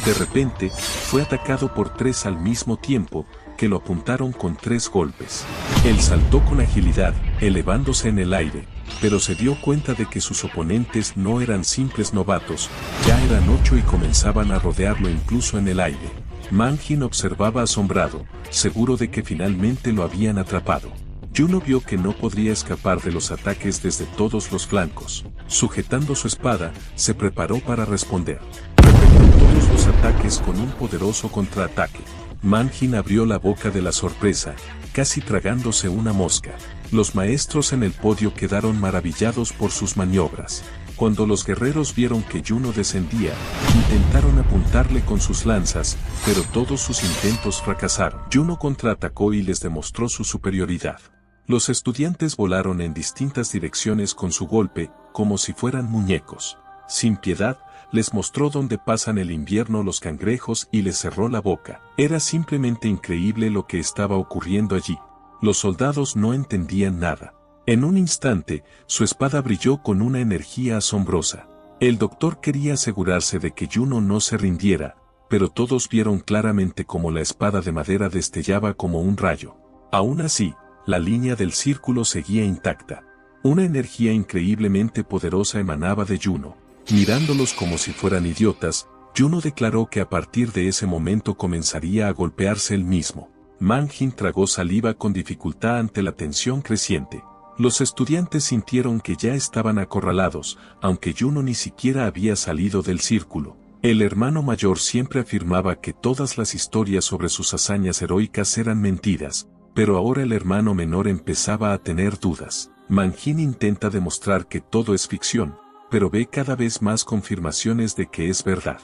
De repente, fue atacado por 3 al mismo tiempo, que lo apuntaron con 3 golpes. Él saltó con agilidad, elevándose en el aire, pero se dio cuenta de que sus oponentes no eran simples novatos, ya eran 8 y comenzaban a rodearlo incluso en el aire. Mon-jin observaba asombrado, seguro de que finalmente lo habían atrapado. Juno vio que no podría escapar de los ataques desde todos los flancos. Sujetando su espada, se preparó para responder. Repelió todos los ataques con un poderoso contraataque. Manjin abrió la boca de la sorpresa, casi tragándose una mosca. Los maestros en el podio quedaron maravillados por sus maniobras. Cuando los guerreros vieron que Juno descendía, intentaron apuntarle con sus lanzas, pero todos sus intentos fracasaron. Juno contraatacó y les demostró su superioridad. Los estudiantes volaron en distintas direcciones con su golpe, como si fueran muñecos. Sin piedad, les mostró dónde pasan el invierno los cangrejos y les cerró la boca. Era simplemente increíble lo que estaba ocurriendo allí. Los soldados no entendían nada. En un instante, su espada brilló con una energía asombrosa. El doctor quería asegurarse de que Juno no se rindiera, pero todos vieron claramente cómo la espada de madera destellaba como un rayo. Aún así, la línea del círculo seguía intacta. Una energía increíblemente poderosa emanaba de Juno. Mirándolos como si fueran idiotas, Juno declaró que a partir de ese momento comenzaría a golpearse él mismo. Manjin tragó saliva con dificultad ante la tensión creciente. Los estudiantes sintieron que ya estaban acorralados, aunque Juno ni siquiera había salido del círculo. El hermano mayor siempre afirmaba que todas las historias sobre sus hazañas heroicas eran mentiras, pero ahora el hermano menor empezaba a tener dudas. Manjin intenta demostrar que todo es ficción, pero ve cada vez más confirmaciones de que es verdad.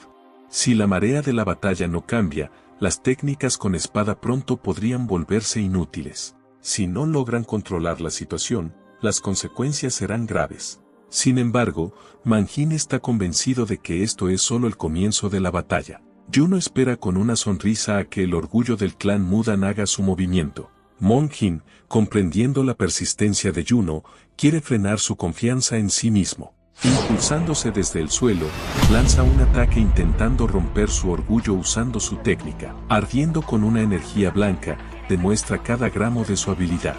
Si la marea de la batalla no cambia, las técnicas con espada pronto podrían volverse inútiles. Si no logran controlar la situación, las consecuencias serán graves. Sin embargo, Manjin está convencido de que esto es solo el comienzo de la batalla. Juno espera con una sonrisa a que el orgullo del clan Mudan haga su movimiento. Manjin, comprendiendo la persistencia de Juno, quiere frenar su confianza en sí mismo. Impulsándose desde el suelo, lanza un ataque intentando romper su orgullo usando su técnica. Ardiendo con una energía blanca, demuestra cada gramo de su habilidad.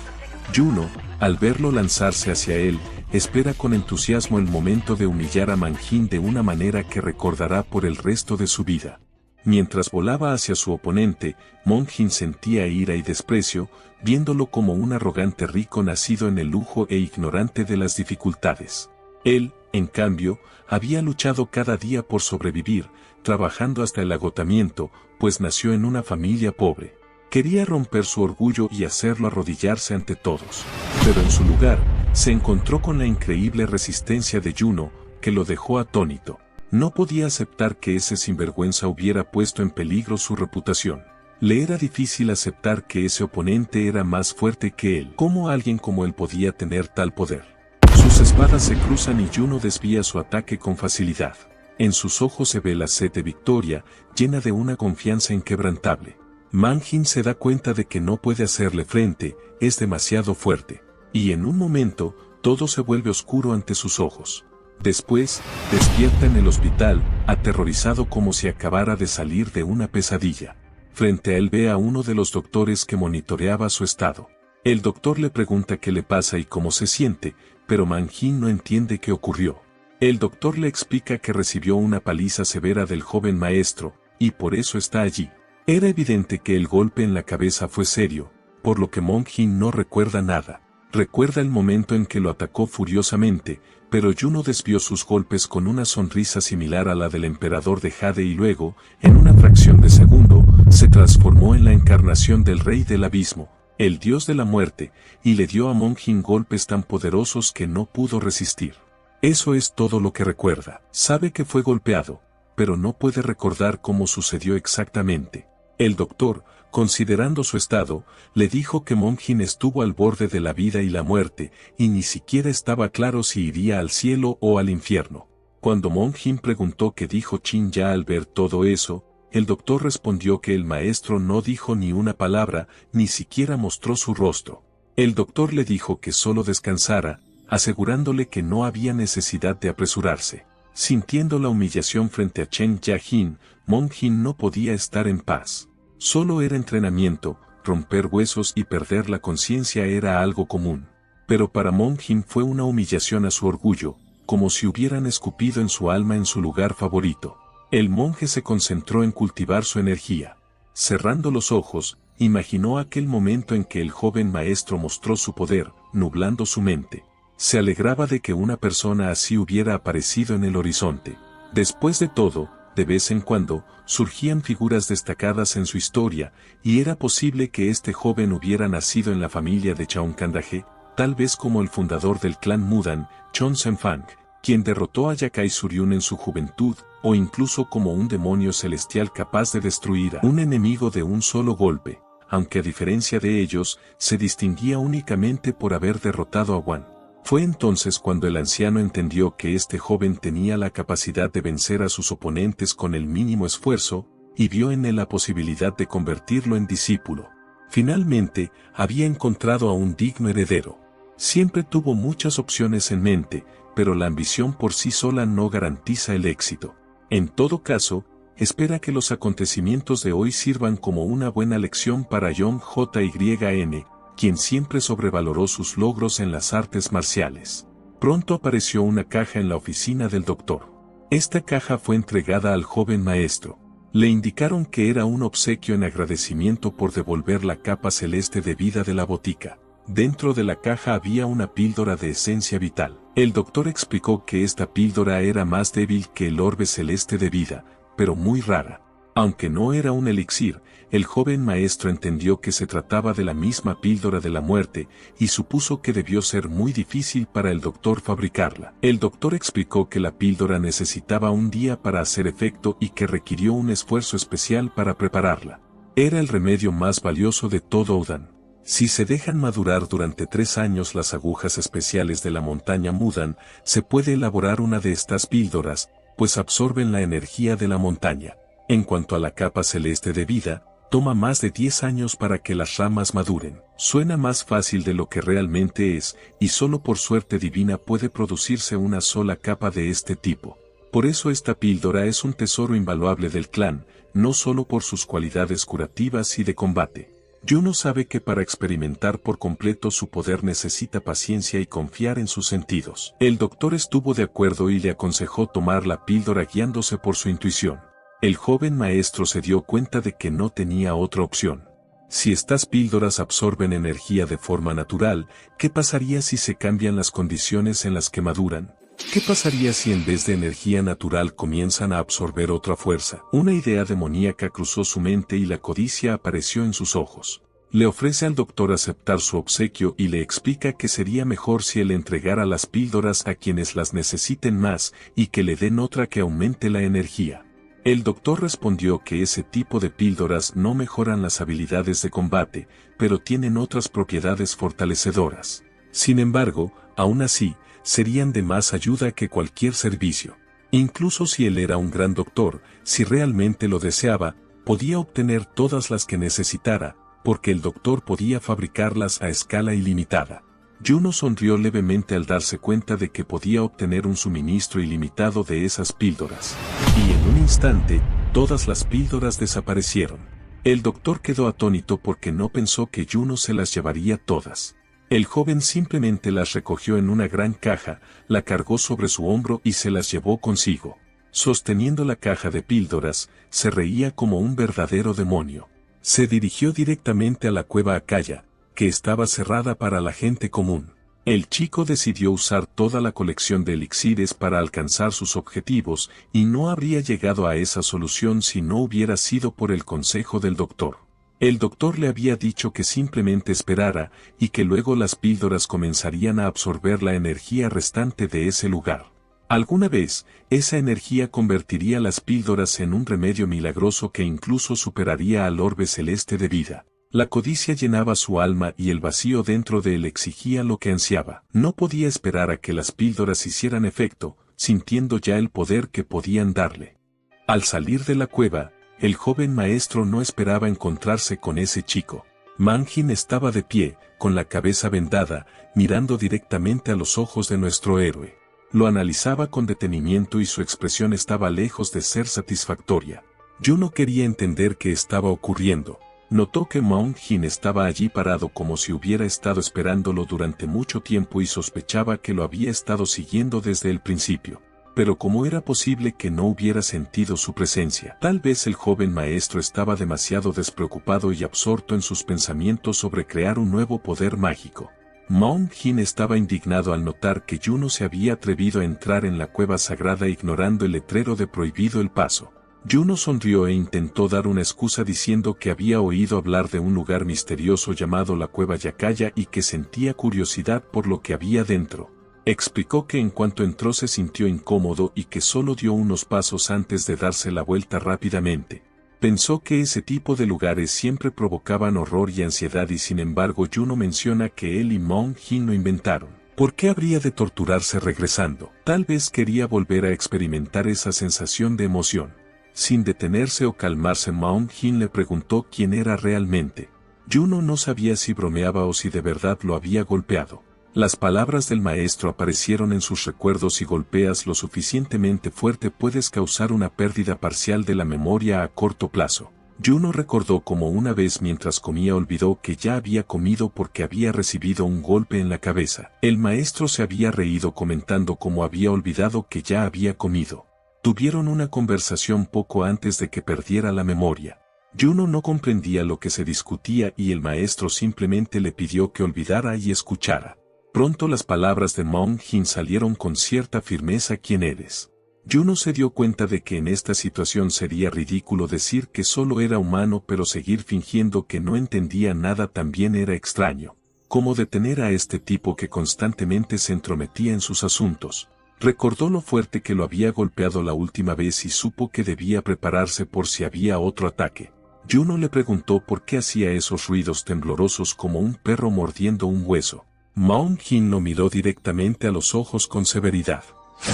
Juno, al verlo lanzarse hacia él, espera con entusiasmo el momento de humillar a Manjin de una manera que recordará por el resto de su vida. Mientras volaba hacia su oponente, Manjin sentía ira y desprecio, viéndolo como un arrogante rico nacido en el lujo e ignorante de las dificultades. Él, en cambio, había luchado cada día por sobrevivir, trabajando hasta el agotamiento, pues nació en una familia pobre. Quería romper su orgullo y hacerlo arrodillarse ante todos. Pero en su lugar, se encontró con la increíble resistencia de Juno, que lo dejó atónito. No podía aceptar que ese sinvergüenza hubiera puesto en peligro su reputación. Le era difícil aceptar que ese oponente era más fuerte que él. ¿Cómo alguien como él podía tener tal poder? Sus espadas se cruzan y Juno desvía su ataque con facilidad. En sus ojos se ve la sed de victoria, llena de una confianza inquebrantable. Manjin se da cuenta de que no puede hacerle frente, es demasiado fuerte. Y en un momento, todo se vuelve oscuro ante sus ojos. Después, despierta en el hospital, aterrorizado como si acabara de salir de una pesadilla. Frente a él ve a uno de los doctores que monitoreaba su estado. El doctor le pregunta qué le pasa y cómo se siente, pero Manjin no entiende qué ocurrió. El doctor le explica que recibió una paliza severa del joven maestro, y por eso está allí. Era evidente que el golpe en la cabeza fue serio, por lo que Manjin no recuerda nada. Recuerda el momento en que lo atacó furiosamente, pero Juno desvió sus golpes con una sonrisa similar a la del emperador de Jade y luego, en una fracción de segundo, se transformó en la encarnación del rey del abismo, el dios de la muerte, y le dio a Manjin golpes tan poderosos que no pudo resistir. Eso es todo lo que recuerda. Sabe que fue golpeado, pero no puede recordar cómo sucedió exactamente. El doctor, considerando su estado, le dijo que Manjin estuvo al borde de la vida y la muerte, y ni siquiera estaba claro si iría al cielo o al infierno. Cuando Manjin preguntó qué dijo Chin Ya al ver todo eso, el doctor respondió que el maestro no dijo ni una palabra, ni siquiera mostró su rostro. El doctor le dijo que solo descansara, asegurándole que no había necesidad de apresurarse. Sintiendo la humillación frente a Chen Ya-jin, Manjin no podía estar en paz. Solo era entrenamiento, romper huesos y perder la conciencia era algo común. Pero para Manjin fue una humillación a su orgullo, como si hubieran escupido en su alma en su lugar favorito. El monje se concentró en cultivar su energía. Cerrando los ojos, Imaginó aquel momento en que el joven maestro mostró su poder, nublando su mente. Se alegraba de que una persona así hubiera aparecido en el horizonte. Después de todo, de vez en cuando, surgían figuras destacadas en su historia, y era posible que este joven hubiera nacido en la familia de Chaunkandaje, tal vez como el fundador del clan Mudan, Chon Senfang, quien derrotó a Yakai Suryun en su juventud, o incluso como un demonio celestial capaz de destruir a un enemigo de un solo golpe, aunque a diferencia de ellos, se distinguía únicamente por haber derrotado a Wan. Fue entonces cuando el anciano entendió que este joven tenía la capacidad de vencer a sus oponentes con el mínimo esfuerzo, y vio en él la posibilidad de convertirlo en discípulo. Finalmente, había encontrado a un digno heredero. Siempre tuvo muchas opciones en mente, pero la ambición por sí sola no garantiza el éxito. En todo caso, espera que los acontecimientos de hoy sirvan como una buena lección para John Jyn, quien siempre sobrevaloró sus logros en las artes marciales. Pronto apareció una caja en la oficina del doctor. Esta caja fue entregada al joven maestro. Le indicaron que era un obsequio en agradecimiento por devolver la capa celeste de vida de la botica. Dentro de la caja había una píldora de esencia vital. El doctor explicó que esta píldora era más débil que el orbe celeste de vida, pero muy rara. Aunque no era un elixir, el joven maestro entendió que se trataba de la misma píldora de la muerte, y supuso que debió ser muy difícil para el doctor fabricarla. El doctor explicó que la píldora necesitaba un día para hacer efecto y que requirió un esfuerzo especial para prepararla. Era el remedio más valioso de todo Udan. Si se dejan madurar durante 3 años las agujas especiales de la montaña Mudan, se puede elaborar una de estas píldoras, pues absorben la energía de la montaña. En cuanto a la capa celeste de vida, toma más de 10 años para que las ramas maduren. Suena más fácil de lo que realmente es, y solo por suerte divina puede producirse una sola capa de este tipo. Por eso esta píldora es un tesoro invaluable del clan, no solo por sus cualidades curativas y de combate. Yuno sabe que para experimentar por completo su poder necesita paciencia y confiar en sus sentidos. El doctor estuvo de acuerdo y le aconsejó tomar la píldora guiándose por su intuición. El joven maestro se dio cuenta de que no tenía otra opción. Si estas píldoras absorben energía de forma natural, ¿qué pasaría si se cambian las condiciones en las que maduran? ¿Qué pasaría si en vez de energía natural comienzan a absorber otra fuerza? Una idea demoníaca cruzó su mente y la codicia apareció en sus ojos. Le ofrece al doctor aceptar su obsequio y le explica que sería mejor si él entregara las píldoras a quienes las necesiten más y que le den otra que aumente la energía. El doctor respondió que ese tipo de píldoras no mejoran las habilidades de combate, pero tienen otras propiedades fortalecedoras. Sin embargo, aún así, serían de más ayuda que cualquier servicio. Incluso si él era un gran doctor, si realmente lo deseaba, podía obtener todas las que necesitara, porque el doctor podía fabricarlas a escala ilimitada. Yuno sonrió levemente al darse cuenta de que podía obtener un suministro ilimitado de esas píldoras. Y en un instante, todas las píldoras desaparecieron. El doctor quedó atónito porque no pensó que Yuno se las llevaría todas. El joven simplemente las recogió en una gran caja, la cargó sobre su hombro y se las llevó consigo. Sosteniendo la caja de píldoras, se reía como un verdadero demonio. Se dirigió directamente a la cueva Akaya, que estaba cerrada para la gente común. El chico decidió usar toda la colección de elixires para alcanzar sus objetivos, y no habría llegado a esa solución si no hubiera sido por el consejo del doctor. El doctor le había dicho que simplemente esperara, y que luego las píldoras comenzarían a absorber la energía restante de ese lugar. Alguna vez, esa energía convertiría las píldoras en un remedio milagroso que incluso superaría al orbe celeste de vida. La codicia llenaba su alma y el vacío dentro de él exigía lo que ansiaba. No podía esperar a que las píldoras hicieran efecto, sintiendo ya el poder que podían darle. Al salir de la cueva, el joven maestro no esperaba encontrarse con ese chico. Manjin estaba de pie, con la cabeza vendada, mirando directamente a los ojos de nuestro héroe. Lo analizaba con detenimiento y su expresión estaba lejos de ser satisfactoria. Yo no quería entender qué estaba ocurriendo. Notó que Manjin estaba allí parado como si hubiera estado esperándolo durante mucho tiempo y sospechaba que lo había estado siguiendo desde el principio. Pero ¿cómo era posible que no hubiera sentido su presencia? Tal vez el joven maestro estaba demasiado despreocupado y absorto en sus pensamientos sobre crear un nuevo poder mágico. Maung Jin estaba indignado al notar que Juno se había atrevido a entrar en la cueva sagrada ignorando el letrero de prohibido el paso. Juno sonrió e intentó dar una excusa diciendo que había oído hablar de un lugar misterioso llamado la Cueva Yakaya y que sentía curiosidad por lo que había dentro. Explicó que en cuanto entró se sintió incómodo y que solo dio unos pasos antes de darse la vuelta rápidamente. Pensó que ese tipo de lugares siempre provocaban horror y ansiedad y sin embargo Juno menciona que él y Maung Jin lo inventaron. ¿Por qué habría de torturarse regresando? Tal vez quería volver a experimentar esa sensación de emoción. Sin detenerse o calmarse, Maung Jin le preguntó quién era realmente. Juno no sabía si bromeaba o si de verdad lo había golpeado. Las palabras del maestro aparecieron en sus recuerdos y golpeas lo suficientemente fuerte puedes causar una pérdida parcial de la memoria a corto plazo. Juno recordó cómo una vez mientras comía olvidó que ya había comido porque había recibido un golpe en la cabeza. El maestro se había reído comentando cómo había olvidado que ya había comido. Tuvieron una conversación poco antes de que perdiera la memoria. Juno no comprendía lo que se discutía y el maestro simplemente le pidió que olvidara y escuchara. Pronto las palabras de Maung Jin salieron con cierta firmeza: ¿quién eres? Juno se dio cuenta de que en esta situación sería ridículo decir que solo era humano, pero seguir fingiendo que no entendía nada también era extraño. ¿Cómo detener a este tipo que constantemente se entrometía en sus asuntos? Recordó lo fuerte que lo había golpeado la última vez y supo que debía prepararse por si había otro ataque. Juno le preguntó por qué hacía esos ruidos temblorosos como un perro mordiendo un hueso. Maung Jin lo miró directamente a los ojos con severidad.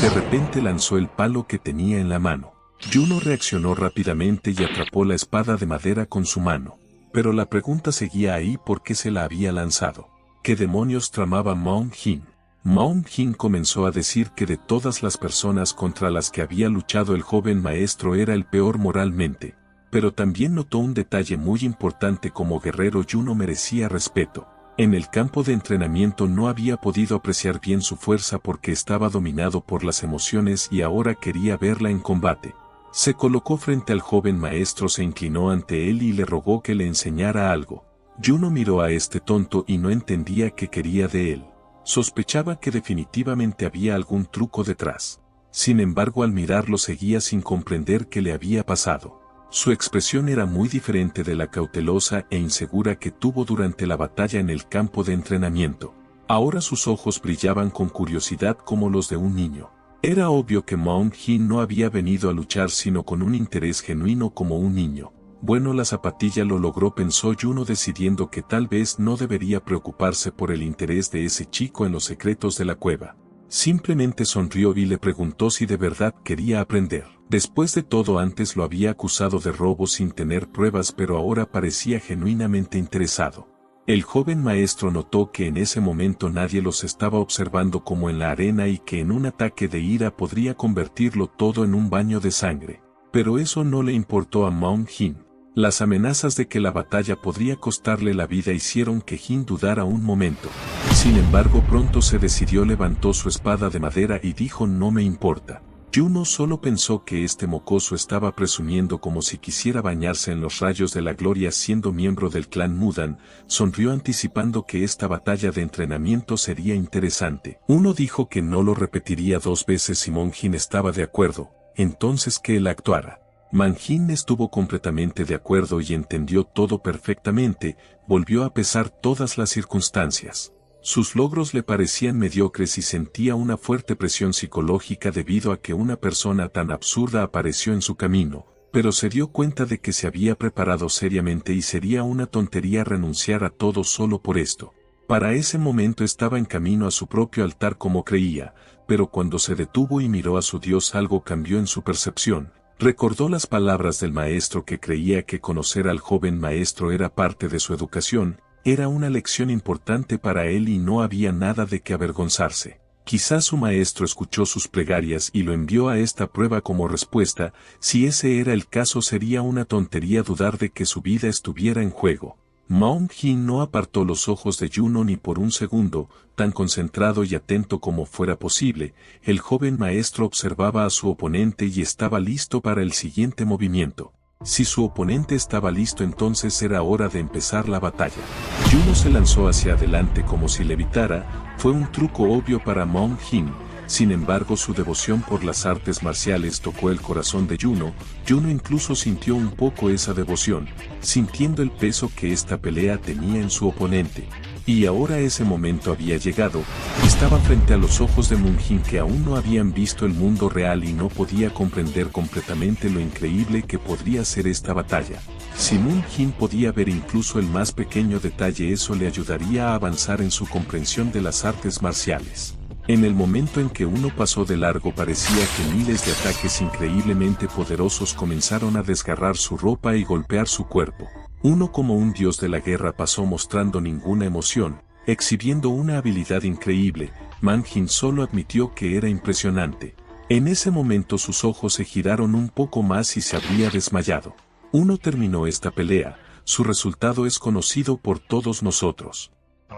De repente lanzó el palo que tenía en la mano. Juno reaccionó rápidamente y atrapó la espada de madera con su mano. Pero la pregunta seguía ahí: ¿por qué se la había lanzado? ¿Qué demonios tramaba Maung Jin? Maung Jin comenzó a decir que de todas las personas contra las que había luchado el joven maestro era el peor moralmente. Pero también notó un detalle muy importante: como guerrero Juno merecía respeto. En el campo de entrenamiento no había podido apreciar bien su fuerza porque estaba dominado por las emociones y ahora quería verla en combate. Se colocó frente al joven maestro, se inclinó ante él y le rogó que le enseñara algo. Juno miró a este tonto y no entendía qué quería de él. Sospechaba que definitivamente había algún truco detrás. Sin embargo, al mirarlo seguía sin comprender qué le había pasado. Su expresión era muy diferente de la cautelosa e insegura que tuvo durante la batalla en el campo de entrenamiento. Ahora sus ojos brillaban con curiosidad como los de un niño. Era obvio que Maung Jin no había venido a luchar sino con un interés genuino como un niño. Bueno, la zapatilla lo logró, pensó Juno, decidiendo que tal vez no debería preocuparse por el interés de ese chico en los secretos de la cueva. Simplemente sonrió y le preguntó si de verdad quería aprender. Después de todo, antes lo había acusado de robo sin tener pruebas, pero ahora parecía genuinamente interesado. El joven maestro notó que en ese momento nadie los estaba observando como en la arena y que en un ataque de ira podría convertirlo todo en un baño de sangre. Pero eso no le importó a Maung Jin. Las amenazas de que la batalla podría costarle la vida hicieron que Jin dudara un momento. Sin embargo, pronto se decidió, levantó su espada de madera y dijo: no me importa. Juno solo pensó que este mocoso estaba presumiendo como si quisiera bañarse en los rayos de la gloria siendo miembro del clan Mudan. Sonrió anticipando que esta batalla de entrenamiento sería interesante. Uno dijo que no lo repetiría 2 veces y Maung Jin estaba de acuerdo, entonces que él actuara. Maung Jin estuvo completamente de acuerdo y entendió todo perfectamente, volvió a pesar todas las circunstancias. Sus logros le parecían mediocres y sentía una fuerte presión psicológica debido a que una persona tan absurda apareció en su camino, pero se dio cuenta de que se había preparado seriamente y sería una tontería renunciar a todo solo por esto. Para ese momento estaba en camino a su propio altar como creía, pero cuando se detuvo y miró a su Dios algo cambió en su percepción. Recordó las palabras del maestro que creía que conocer al joven maestro era parte de su educación. Era una lección importante para él y no había nada de qué avergonzarse. Quizás su maestro escuchó sus plegarias y lo envió a esta prueba como respuesta. Si ese era el caso, sería una tontería dudar de que su vida estuviera en juego. Maung Jin no apartó los ojos de Juno ni por un segundo, tan concentrado y atento como fuera posible. El joven maestro observaba a su oponente y estaba listo para el siguiente movimiento. Si su oponente estaba listo, entonces era hora de empezar la batalla. Juno se lanzó hacia adelante como si levitara. Fue un truco obvio para Maung Jin. Sin embargo, su devoción por las artes marciales tocó el corazón de Juno. Juno incluso sintió un poco esa devoción, sintiendo el peso que esta pelea tenía en su oponente. Y ahora ese momento había llegado. Estaba frente a los ojos de Maung Jin, que aún no habían visto el mundo real y no podía comprender completamente lo increíble que podría ser esta batalla. Si Maung Jin podía ver incluso el más pequeño detalle, eso le ayudaría a avanzar en su comprensión de las artes marciales. En el momento en que uno pasó de largo, parecía que miles de ataques increíblemente poderosos comenzaron a desgarrar su ropa y golpear su cuerpo. Uno, como un dios de la guerra, pasó mostrando ninguna emoción, exhibiendo una habilidad increíble. Maung Jin solo admitió que era impresionante. En ese momento sus ojos se giraron un poco más y se habría desmayado. Uno terminó esta pelea. Su resultado es conocido por todos nosotros.